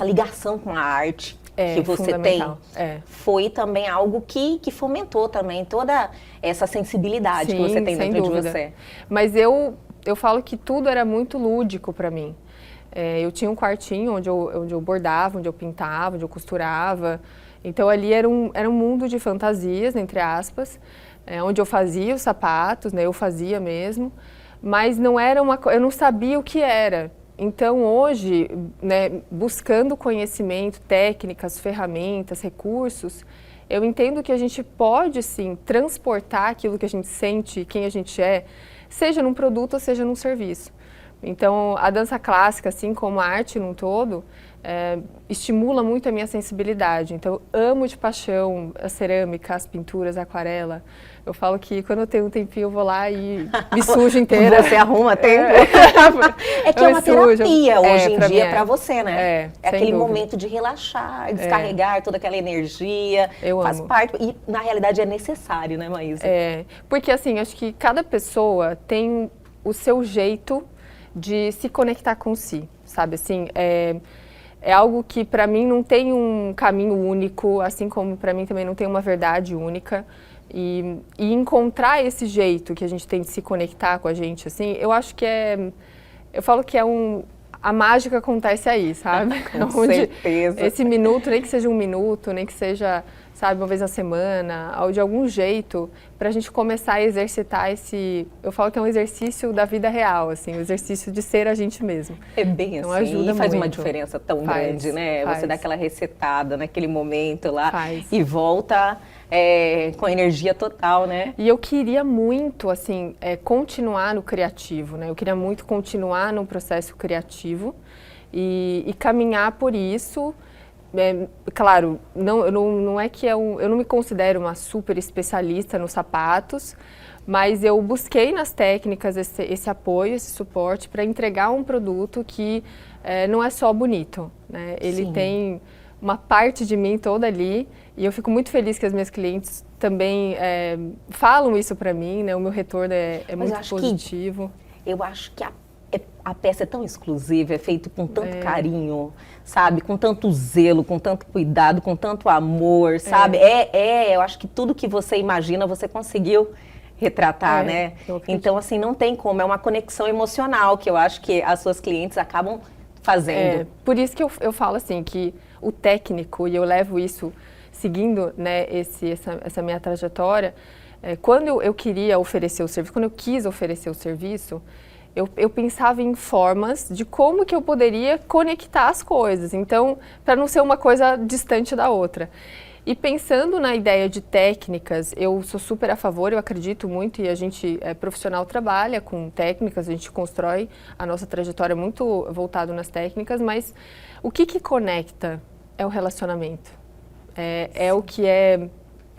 ligação com a arte que você tem, foi também algo que fomentou também toda essa sensibilidade que você tem dentro de você. Mas eu falo que tudo era muito lúdico para mim. Eu tinha um quartinho onde eu bordava, onde eu pintava, onde eu costurava. Então ali era um mundo de fantasias, entre aspas, onde eu fazia os sapatos, né, eu fazia mesmo, mas não era eu não sabia o que era. Então hoje, né, buscando conhecimento, técnicas, ferramentas, recursos, eu entendo que a gente pode sim transportar aquilo que a gente sente, quem a gente é, seja num produto ou seja num serviço. Então, a dança clássica, assim como a arte num todo, estimula muito a minha sensibilidade. Então, eu amo de paixão a cerâmica, as pinturas, a aquarela. Eu falo que quando eu tenho um tempinho, eu vou lá e me sujo inteira. Você arruma tempo? É que é uma terapia hoje em dia para você, né? É aquele momento de relaxar, descarregar toda aquela energia. Eu faz amo. parte, e na realidade é necessário, né, Maísa? Porque assim, acho que cada pessoa tem o seu jeito de se conectar com si, sabe? Assim, é algo que para mim não tem um caminho único, assim como para mim também não tem uma verdade única. E encontrar esse jeito que a gente tem de se conectar com a gente, assim, eu acho que eu falo que a mágica acontece aí, sabe? Com certeza. Esse minuto, nem que seja um minuto, nem que seja, sabe, uma vez na semana, ou de algum jeito, pra gente começar a exercitar eu falo que é um exercício da vida real, assim, o exercício de ser a gente mesmo. É bem então, assim, ajuda faz muito. Uma diferença tão grande, né? Você dá aquela resetada naquele momento lá e volta com energia total, né? E eu queria muito, assim, continuar no criativo, né? Eu queria muito continuar no processo criativo e caminhar por isso. Claro, não é que eu não me considero uma super especialista nos sapatos, mas eu busquei nas técnicas esse apoio, esse suporte para entregar um produto que não é só bonito, né? Ele tem uma parte de mim toda ali e eu fico muito feliz que as minhas clientes também falam isso para mim, né? O meu retorno é muito positivo. Eu acho que a peça é tão exclusiva, é feito com tanto carinho, sabe? Com tanto zelo, com tanto cuidado, com tanto amor, sabe? Eu acho que tudo que você imagina, você conseguiu retratar, né? Então, assim, não tem como, é uma conexão emocional que eu acho que as suas clientes acabam fazendo. Por isso que eu falo assim, que o técnico, e eu levo isso seguindo, né, essa minha trajetória, quando eu queria oferecer o serviço, quando eu quis oferecer o serviço, Eu pensava em formas de como que eu poderia conectar as coisas, então, para não ser uma coisa distante da outra. E pensando na ideia de técnicas, eu sou super a favor, eu acredito muito, e a gente, profissional, trabalha com técnicas, a gente constrói a nossa trajetória muito voltado nas técnicas, mas o que conecta é o relacionamento. É o que é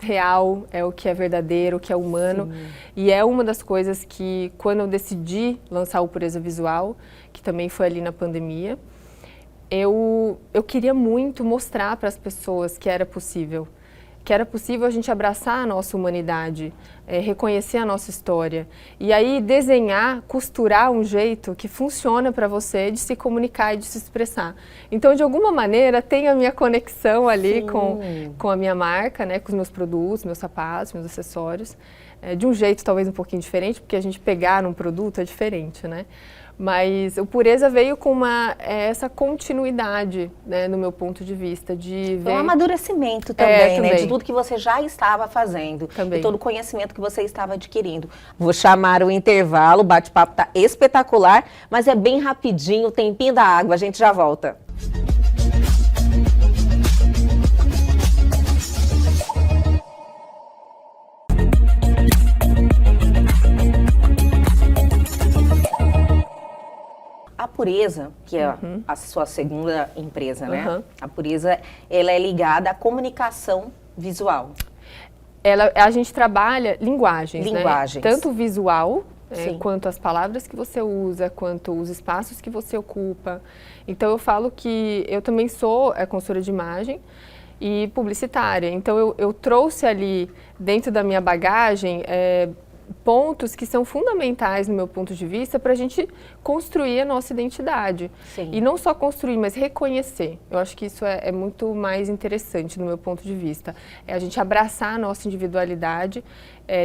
real, é o que é verdadeiro, o que é humano. Sim. E é uma das coisas que, quando eu decidi lançar o Pureza Visual, que também foi ali na pandemia, eu queria muito mostrar para as pessoas que era possível a gente abraçar a nossa humanidade, reconhecer a nossa história e aí desenhar, costurar um jeito que funciona para você de se comunicar e de se expressar. Então, de alguma maneira, tem a minha conexão ali com a minha marca, né, com os meus produtos, meus sapatos, meus acessórios, de um jeito talvez um pouquinho diferente, porque a gente pegar num produto é diferente, né? Mas o Pureza veio com essa continuidade, né, no meu ponto de vista, de ver... Um amadurecimento também, né, de tudo que você já estava fazendo, também. De todo o conhecimento que você estava adquirindo. Vou chamar o intervalo, o bate-papo tá espetacular, mas é bem rapidinho, o tempinho da água, a gente já volta. A Pureza, que é a sua segunda empresa, né? A Pureza, ela é ligada à comunicação visual. A gente trabalha linguagens, né? Tanto visual, quanto as palavras que você usa, quanto os espaços que você ocupa. Então, eu falo que eu também sou consultora de imagem e publicitária. Então, eu trouxe ali, dentro da minha bagagem, pontos que são fundamentais no meu ponto de vista para a gente construir a nossa identidade. Sim. E não só construir, mas reconhecer. Eu acho que isso é muito mais interessante no meu ponto de vista. É a gente abraçar a nossa individualidade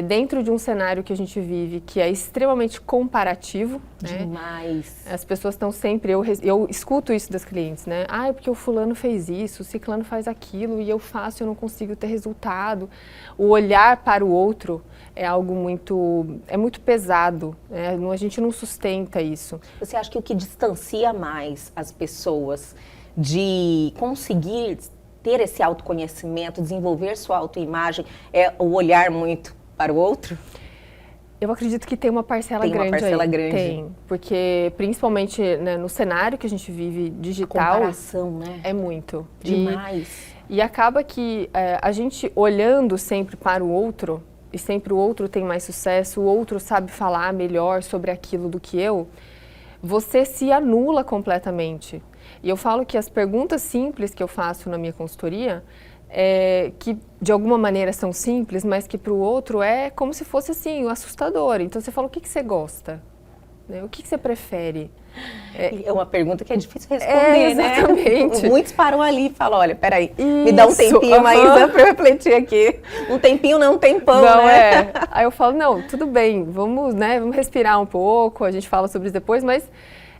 dentro de um cenário que a gente vive que é extremamente comparativo. Demais. Né? As pessoas estão sempre... Eu escuto isso das clientes, né? Ah, é porque o fulano fez isso, o ciclano faz aquilo e eu faço, eu não consigo ter resultado. O olhar para o outro é algo muito pesado, né? A gente não sustenta isso. Você acha que o que distancia mais as pessoas de conseguir ter esse autoconhecimento, desenvolver sua autoimagem, é o olhar muito para o outro? Eu acredito que tem uma parcela grande. Tem uma parcela grande. Tem, porque principalmente, né, no cenário que a gente vive digital... Comparação, né? É muito. Demais. E acaba que a gente olhando sempre para o outro, e sempre o outro tem mais sucesso, o outro sabe falar melhor sobre aquilo do que eu, você se anula completamente. E eu falo que as perguntas simples que eu faço na minha consultoria, que de alguma maneira são simples, mas que para o outro é como se fosse assim, assustador. Então você fala, o que você gosta? O que você prefere? É uma pergunta que é difícil responder, exatamente. Né? Muitos param ali e falam, olha, peraí, me dá um tempinho, Maísa, para eu refletir aqui. Um tempinho não, um tempão, não, né? Aí eu falo, não, tudo bem, vamos respirar um pouco, a gente fala sobre isso depois, mas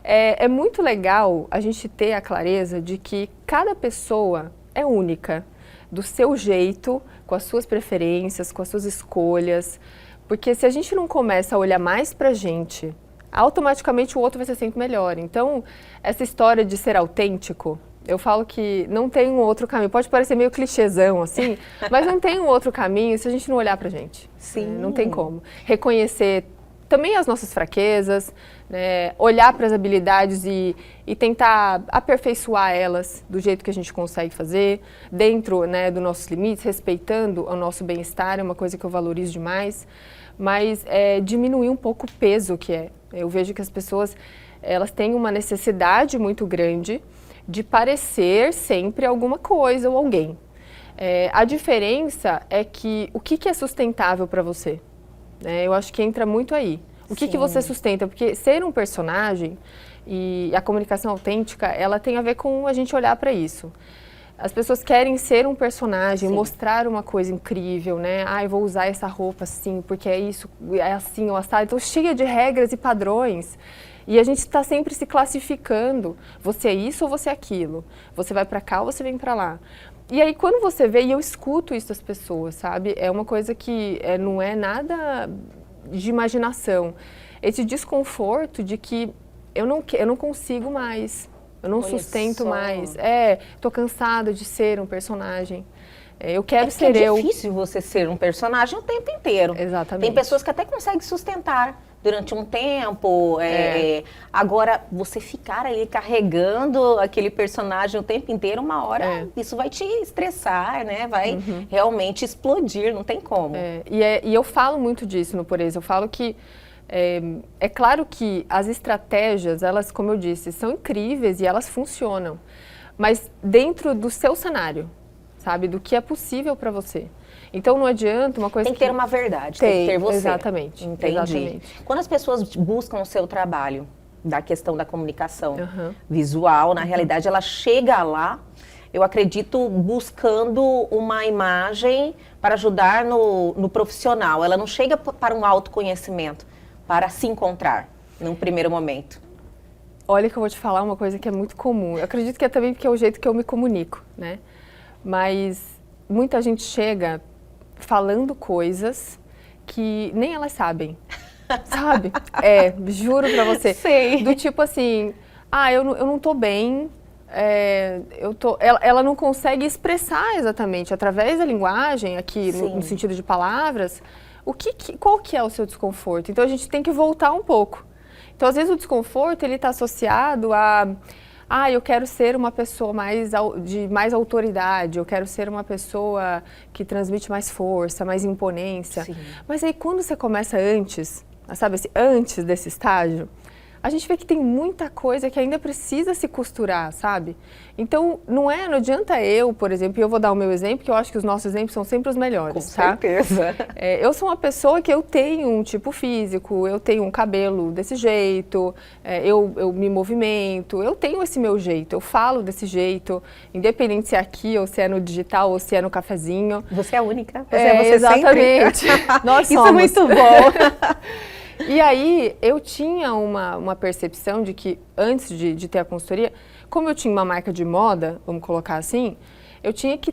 é muito legal a gente ter a clareza de que cada pessoa é única, do seu jeito, com as suas preferências, com as suas escolhas, porque se a gente não começa a olhar mais pra gente, automaticamente o outro vai ser sempre melhor. Então, essa história de ser autêntico, eu falo que não tem um outro caminho. Pode parecer meio clichêzão, assim, mas não tem um outro caminho se a gente não olhar pra gente. Sim. Não tem como. Reconhecer também as nossas fraquezas, né? Olhar para as habilidades e tentar aperfeiçoar elas do jeito que a gente consegue fazer, dentro, né, dos nossos limites, respeitando o nosso bem-estar, é uma coisa que eu valorizo demais, mas diminuir um pouco o peso que é. Eu vejo que as pessoas, elas têm uma necessidade muito grande de parecer sempre alguma coisa ou alguém. A diferença é que o que é sustentável para você? Eu acho que entra muito aí. O que você sustenta? Porque ser um personagem e a comunicação autêntica, ela tem a ver com a gente olhar para isso. As pessoas querem ser um personagem, mostrar uma coisa incrível, né? Ah, eu vou usar essa roupa assim, porque é isso, é assim, ou assado. Então, cheia de regras e padrões. E a gente está sempre se classificando. Você é isso ou você é aquilo? Você vai para cá ou você vem para lá? E aí, quando você vê, e eu escuto isso das pessoas, sabe? É uma coisa que não é nada de imaginação. esse desconforto de que eu não consigo mais, eu não Olha sustento só. mais. Tô cansada de ser um personagem. Eu quero Porque ser é eu. difícil você ser um personagem o tempo inteiro. Exatamente. Tem pessoas que até conseguem sustentar durante um tempo. Agora, você ficar ali carregando aquele personagem o tempo inteiro, uma hora isso vai te estressar, né? Vai realmente explodir, não tem como. E eu falo muito disso no Pureza. Eu falo que é claro que as estratégias, elas, como eu disse, são incríveis e elas funcionam. Mas dentro do seu cenário, sabe? Do que é possível para você. Então não adianta uma coisa Tem que ter uma verdade, tem que ter você. Exatamente. Entendi. Exatamente. Quando as pessoas buscam o seu trabalho, da questão da comunicação visual, na realidade ela chega lá, eu acredito, buscando uma imagem para ajudar no profissional. Ela não chega para um autoconhecimento, para se encontrar num primeiro momento. Olha que eu vou te falar uma coisa que é muito comum. Eu acredito que é também porque é o jeito que eu me comunico, né? Mas muita gente chega falando coisas que nem elas sabem, sabe? Juro pra você. Sei. Do tipo assim, eu não tô bem, ela não consegue expressar exatamente, através da linguagem, aqui no sentido de palavras, qual que é o seu desconforto. Então a gente tem que voltar um pouco. Então às vezes o desconforto, ele tá associado a eu quero ser uma pessoa de mais autoridade, eu quero ser uma pessoa que transmite mais força, mais imponência. Sim. Mas aí quando você começa antes, sabe, antes desse estágio, a gente vê que tem muita coisa que ainda precisa se costurar, sabe? Então, não adianta eu, por exemplo, e eu vou dar o meu exemplo, que eu acho que os nossos exemplos são sempre os melhores, Com tá? certeza. Eu sou uma pessoa que eu tenho um tipo físico, eu tenho um cabelo desse jeito, eu me movimento, eu tenho esse meu jeito, eu falo desse jeito, independente se é aqui, ou se é no digital, ou se é no cafezinho. Você é a única. Você é você exatamente. sempre. Nós Isso somos. é muito bom. E aí, eu tinha uma percepção de que, antes de ter a consultoria, como eu tinha uma marca de moda, vamos colocar assim, eu tinha que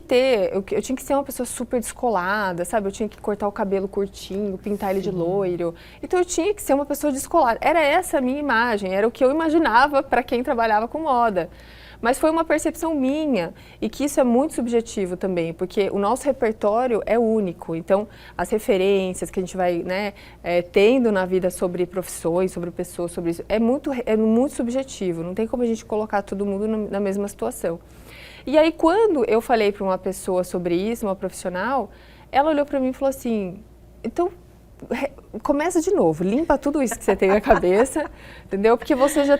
ser uma pessoa super descolada, sabe? Eu tinha que cortar o cabelo curtinho, pintar ele de loiro. Então, eu tinha que ser uma pessoa descolada. Era essa a minha imagem, era o que eu imaginava para quem trabalhava com moda. Mas foi uma percepção minha, e que isso é muito subjetivo também, porque o nosso repertório é único. Então, as referências que a gente vai tendo na vida sobre profissões, sobre pessoas, sobre isso, é muito subjetivo. Não tem como a gente colocar todo mundo na mesma situação. E aí, quando eu falei para uma pessoa sobre isso, uma profissional, ela olhou para mim e falou assim, então, começa de novo, limpa tudo isso que você tem na cabeça, entendeu? Porque você já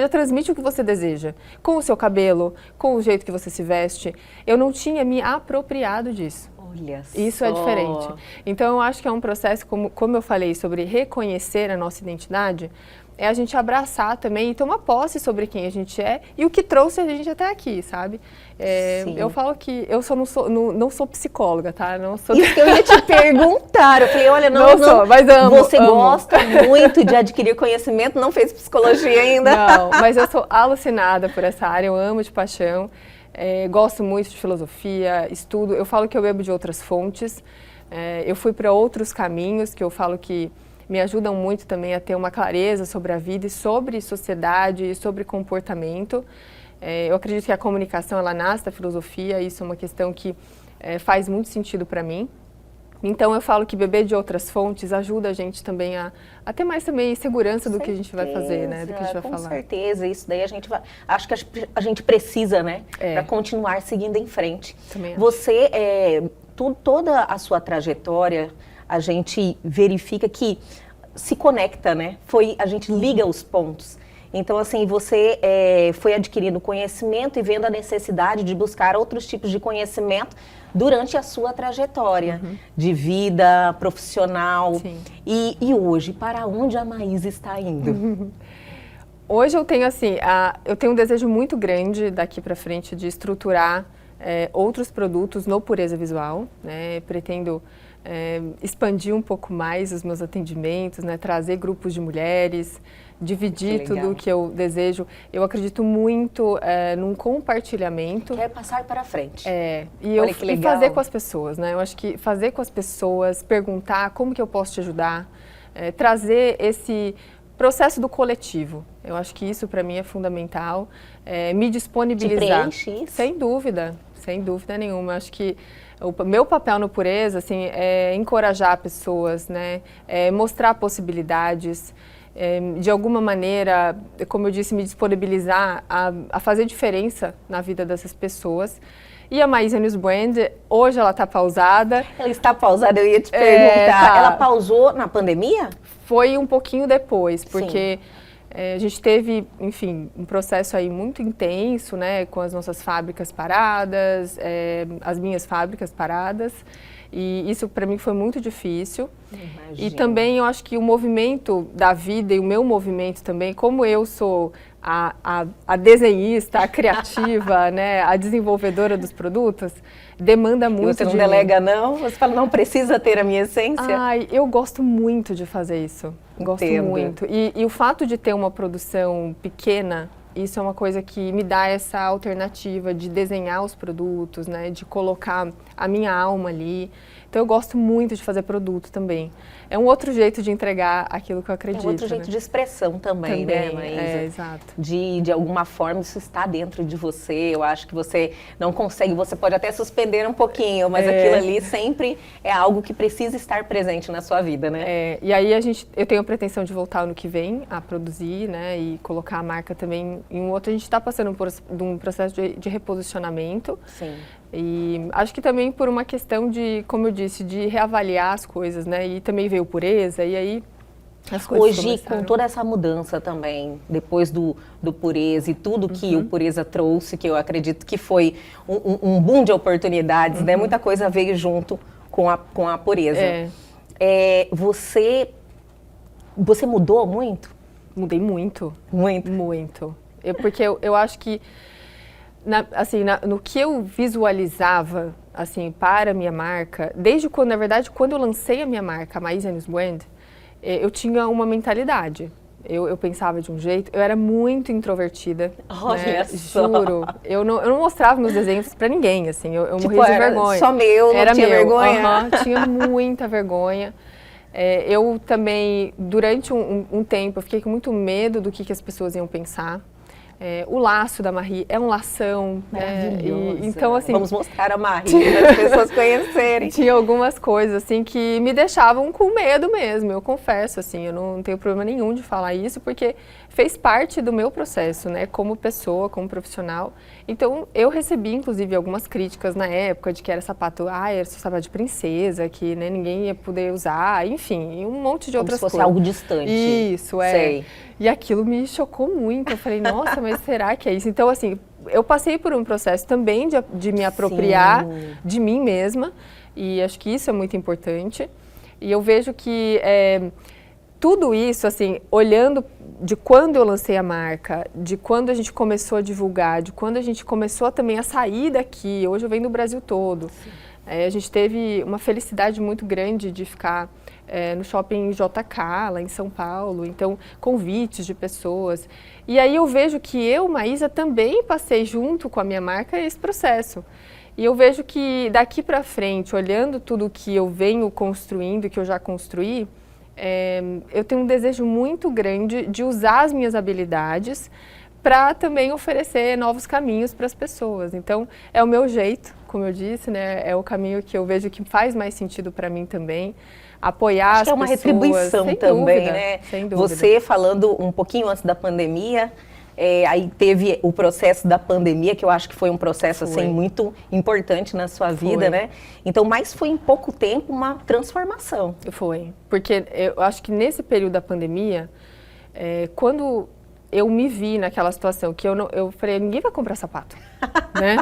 transmite o que você deseja, com o seu cabelo, com o jeito que você se veste. Eu não tinha me apropriado disso. Olha só. Isso é diferente. Então, eu acho que é um processo, como eu falei, sobre reconhecer a nossa identidade, é a gente abraçar também e tomar posse sobre quem a gente é e o que trouxe a gente até aqui, sabe? Eu falo que eu não sou psicóloga, tá? Não sou... Isso que eu ia te perguntar. Eu falei, olha, não sou, mas amo. Você gosta muito de adquirir conhecimento, não fez psicologia ainda. Não, mas eu sou alucinada por essa área, eu amo de paixão. Gosto muito de filosofia, estudo. Eu falo que eu bebo de outras fontes. Eu fui para outros caminhos que eu falo que me ajudam muito também a ter uma clareza sobre a vida e sobre sociedade e sobre comportamento. Eu acredito que a comunicação, ela nasce da filosofia, isso é uma questão que faz muito sentido para mim. Então, eu falo que beber de outras fontes ajuda a gente também a ter mais também segurança do que a gente vai fazer, né? Do que a gente vai falar. Com certeza, isso daí acho que a gente precisa, né? Para continuar seguindo em frente. Também acho. Você, toda a sua trajetória, a gente verifica que se conecta, né? A gente liga os pontos. Então, assim, você foi adquirindo conhecimento e vendo a necessidade de buscar outros tipos de conhecimento durante a sua trajetória de vida profissional. Sim. E hoje, para onde a Maísa está indo? Hoje eu tenho, assim, eu tenho um desejo muito grande daqui para frente de estruturar outros produtos no Pureza Visual, né? Pretendo expandir um pouco mais os meus atendimentos, né? Trazer grupos de mulheres, dividir tudo o que eu desejo. Eu acredito muito num compartilhamento. Quer passar para frente. E fazer com as pessoas, né? Eu acho que fazer com as pessoas, perguntar como que eu posso te ajudar, trazer esse processo do coletivo. Eu acho que isso para mim é fundamental, me disponibilizar. Te preenche isso? Sem dúvida nenhuma. Acho que o meu papel no Pureza, assim, é encorajar pessoas, né? Mostrar possibilidades, de alguma maneira, como eu disse, me disponibilizar a fazer diferença na vida dessas pessoas. E a Maísa Nussbaum, hoje ela está pausada. Ela está pausada, eu ia te perguntar. Tá. Ela pausou na pandemia? Foi um pouquinho depois, porque a gente teve, enfim, um processo aí muito intenso, né, com as nossas fábricas paradas, as minhas fábricas paradas, e isso para mim foi muito difícil. Imagino. E também eu acho que o movimento da vida e o meu movimento também, como eu sou a desenhista, a criativa, né, a desenvolvedora dos produtos, demanda muito Você não de delega não? Você fala, não precisa ter a minha essência? Ai, eu gosto muito de fazer isso. Gosto Entendo. muito. E o fato de ter uma produção pequena, isso é uma coisa que me dá essa alternativa de desenhar os produtos, né, de colocar a minha alma ali. Então eu gosto muito de fazer produto também. É um outro jeito de entregar aquilo que eu acredito. É outro jeito de expressão também, né, Maísa? Exato. De alguma forma isso está dentro de você. Eu acho que você não consegue, você pode até suspender um pouquinho, mas aquilo ali sempre é algo que precisa estar presente na sua vida, né? E aí eu tenho a pretensão de voltar ano que vem a produzir, né, e colocar a marca também em um outro. A gente está passando por um processo de reposicionamento. Sim. E acho que também por uma questão de, como eu disse, de reavaliar as coisas, né? E também veio Pureza, e aí as coisas Hoje, começaram. com toda essa mudança também, depois do Pureza e tudo que o Pureza trouxe, que eu acredito que foi um boom de oportunidades, né? Muita coisa veio junto com a Pureza. Você mudou muito? Mudei muito. Muito? Muito. Porque eu acho que no que eu visualizava, assim, para a minha marca, desde quando, na verdade, quando eu lancei a minha marca, a Maísa Nussbaum, eu tinha uma mentalidade. Eu pensava de um jeito, eu era muito introvertida. Olha né? só. Juro. Eu não mostrava meus desenhos para ninguém, assim, eu Tipo, morria de era vergonha. só meu, não tinha vergonha? Tinha muita vergonha. Eu também, durante um tempo, eu fiquei com muito medo do que as pessoas iam pensar. O laço da Marie é um lação. Maravilhoso. Então, assim, vamos mostrar a Marie para as pessoas conhecerem. Tinha algumas coisas assim que me deixavam com medo mesmo, eu confesso, assim, eu não tenho problema nenhum de falar isso, porque fez parte do meu processo, né, como pessoa, como profissional. Então, eu recebi, inclusive, algumas críticas na época de que era sapato, era sapato de princesa, que né, ninguém ia poder usar, enfim, e um monte de outras coisas. Como se fosse algo distante. Isso, Sei. E aquilo me chocou muito, eu falei, nossa, mas será que é isso? Então, assim, eu passei por um processo também de me apropriar de mim mesma, e acho que isso é muito importante. E eu vejo que tudo isso, assim, olhando de quando eu lancei a marca, de quando a gente começou a divulgar, de quando a gente começou também a sair daqui, hoje eu venho do Brasil todo. A gente teve uma felicidade muito grande de ficar no shopping JK, lá em São Paulo, então convites de pessoas. E aí eu vejo que eu, Maísa, também passei junto com a minha marca esse processo. E eu vejo que daqui para frente, olhando tudo que eu venho construindo, que eu já construí, eu tenho um desejo muito grande de usar as minhas habilidades para também oferecer novos caminhos para as pessoas. Então, é o meu jeito, como eu disse, né? É o caminho que eu vejo que faz mais sentido para mim também. Apoiar as pessoas. Acho que é uma retribuição sem também, dúvida, né? Sem dúvida. Você falando um pouquinho antes da pandemia, aí teve o processo da pandemia, que eu acho que foi um processo assim, muito importante na sua vida, né? Então, mas foi em pouco tempo uma transformação. Foi, porque eu acho que nesse período da pandemia, quando eu me vi naquela situação que eu falei, ninguém vai comprar sapato, né?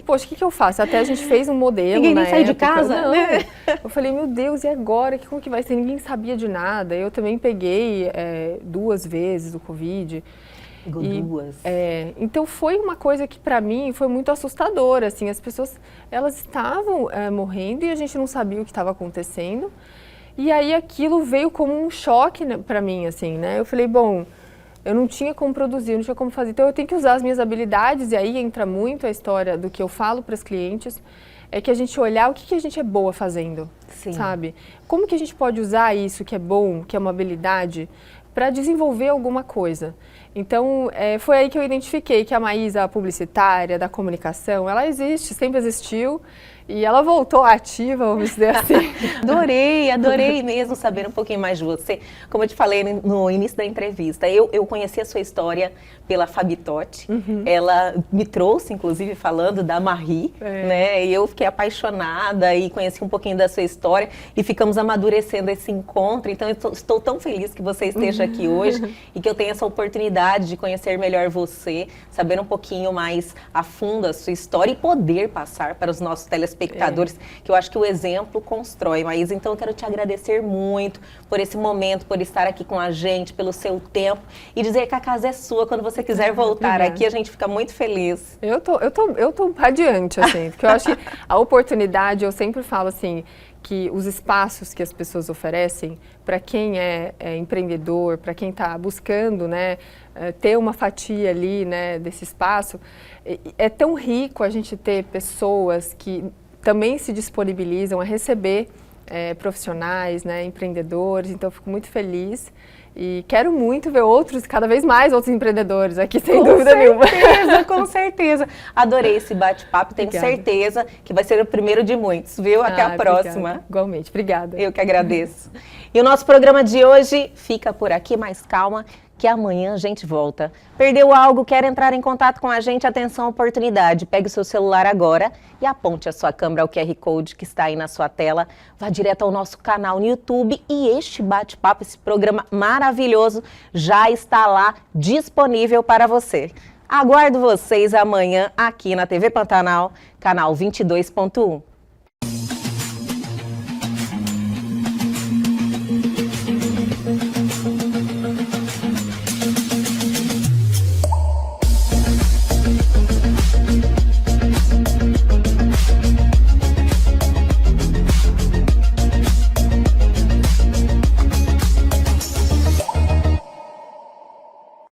Poxa, o que eu faço? Até a gente fez um modelo ninguém na nem saiu de época. casa, Não. né? Eu falei, meu Deus, e agora? Como que vai ser? Ninguém sabia de nada. Eu também peguei 2 vezes o Covid. Pegou 2. Então foi uma coisa que para mim foi muito assustadora, assim, as pessoas, elas estavam morrendo e a gente não sabia o que estava acontecendo. E aí aquilo veio como um choque, né, para mim, assim, né? Eu falei, bom, eu não tinha como produzir, não tinha como fazer, então eu tenho que usar as minhas habilidades, e aí entra muito a história do que eu falo para os clientes, é que a gente olhar o que a gente é boa fazendo, Sim. sabe? Como que a gente pode usar isso que é bom, que é uma habilidade, para desenvolver alguma coisa. Então, foi aí que eu identifiquei que a Maísa, a publicitária, da comunicação, ela existe, sempre existiu, e ela voltou ativa, vamos dizer assim. Adorei mesmo saber um pouquinho mais de você. Como eu te falei no início da entrevista, eu conheci a sua história pela Fabi Totti. Ela me trouxe, inclusive, falando da Marie, né? E eu fiquei apaixonada e conheci um pouquinho da sua história e ficamos amadurecendo esse encontro. Então, eu estou tão feliz que você esteja aqui hoje e que eu tenha essa oportunidade de conhecer melhor você, saber um pouquinho mais a fundo a sua história e poder passar para os nossos telespectadores, que eu acho que o exemplo constrói, Maísa. Então eu quero te agradecer muito por esse momento, por estar aqui com a gente, pelo seu tempo e dizer que a casa é sua. Quando você quiser voltar Obrigada. aqui, a gente fica muito feliz. Eu tô adiante, assim, porque eu acho que a oportunidade, eu sempre falo assim, que os espaços que as pessoas oferecem para quem é empreendedor, para quem está buscando, né, ter uma fatia ali, né, desse espaço, é tão rico a gente ter pessoas que também se disponibilizam a receber profissionais, né, empreendedores. Então eu fico muito feliz e quero muito ver cada vez mais outros empreendedores aqui, sem dúvida nenhuma. Com certeza. Adorei esse bate-papo, tenho certeza que vai ser o primeiro de muitos, viu? Até a próxima. Obrigada. Igualmente, obrigada. Eu que agradeço. E o nosso programa de hoje fica por aqui, mas calma, que amanhã a gente volta. Perdeu algo, quer entrar em contato com a gente? Atenção, oportunidade. Pegue o seu celular agora e aponte a sua câmera ao QR Code que está aí na sua tela. Vá direto ao nosso canal no YouTube e este bate-papo, esse programa maravilhoso, já está lá disponível para você. Aguardo vocês amanhã aqui na TV Pantanal, canal 22.1.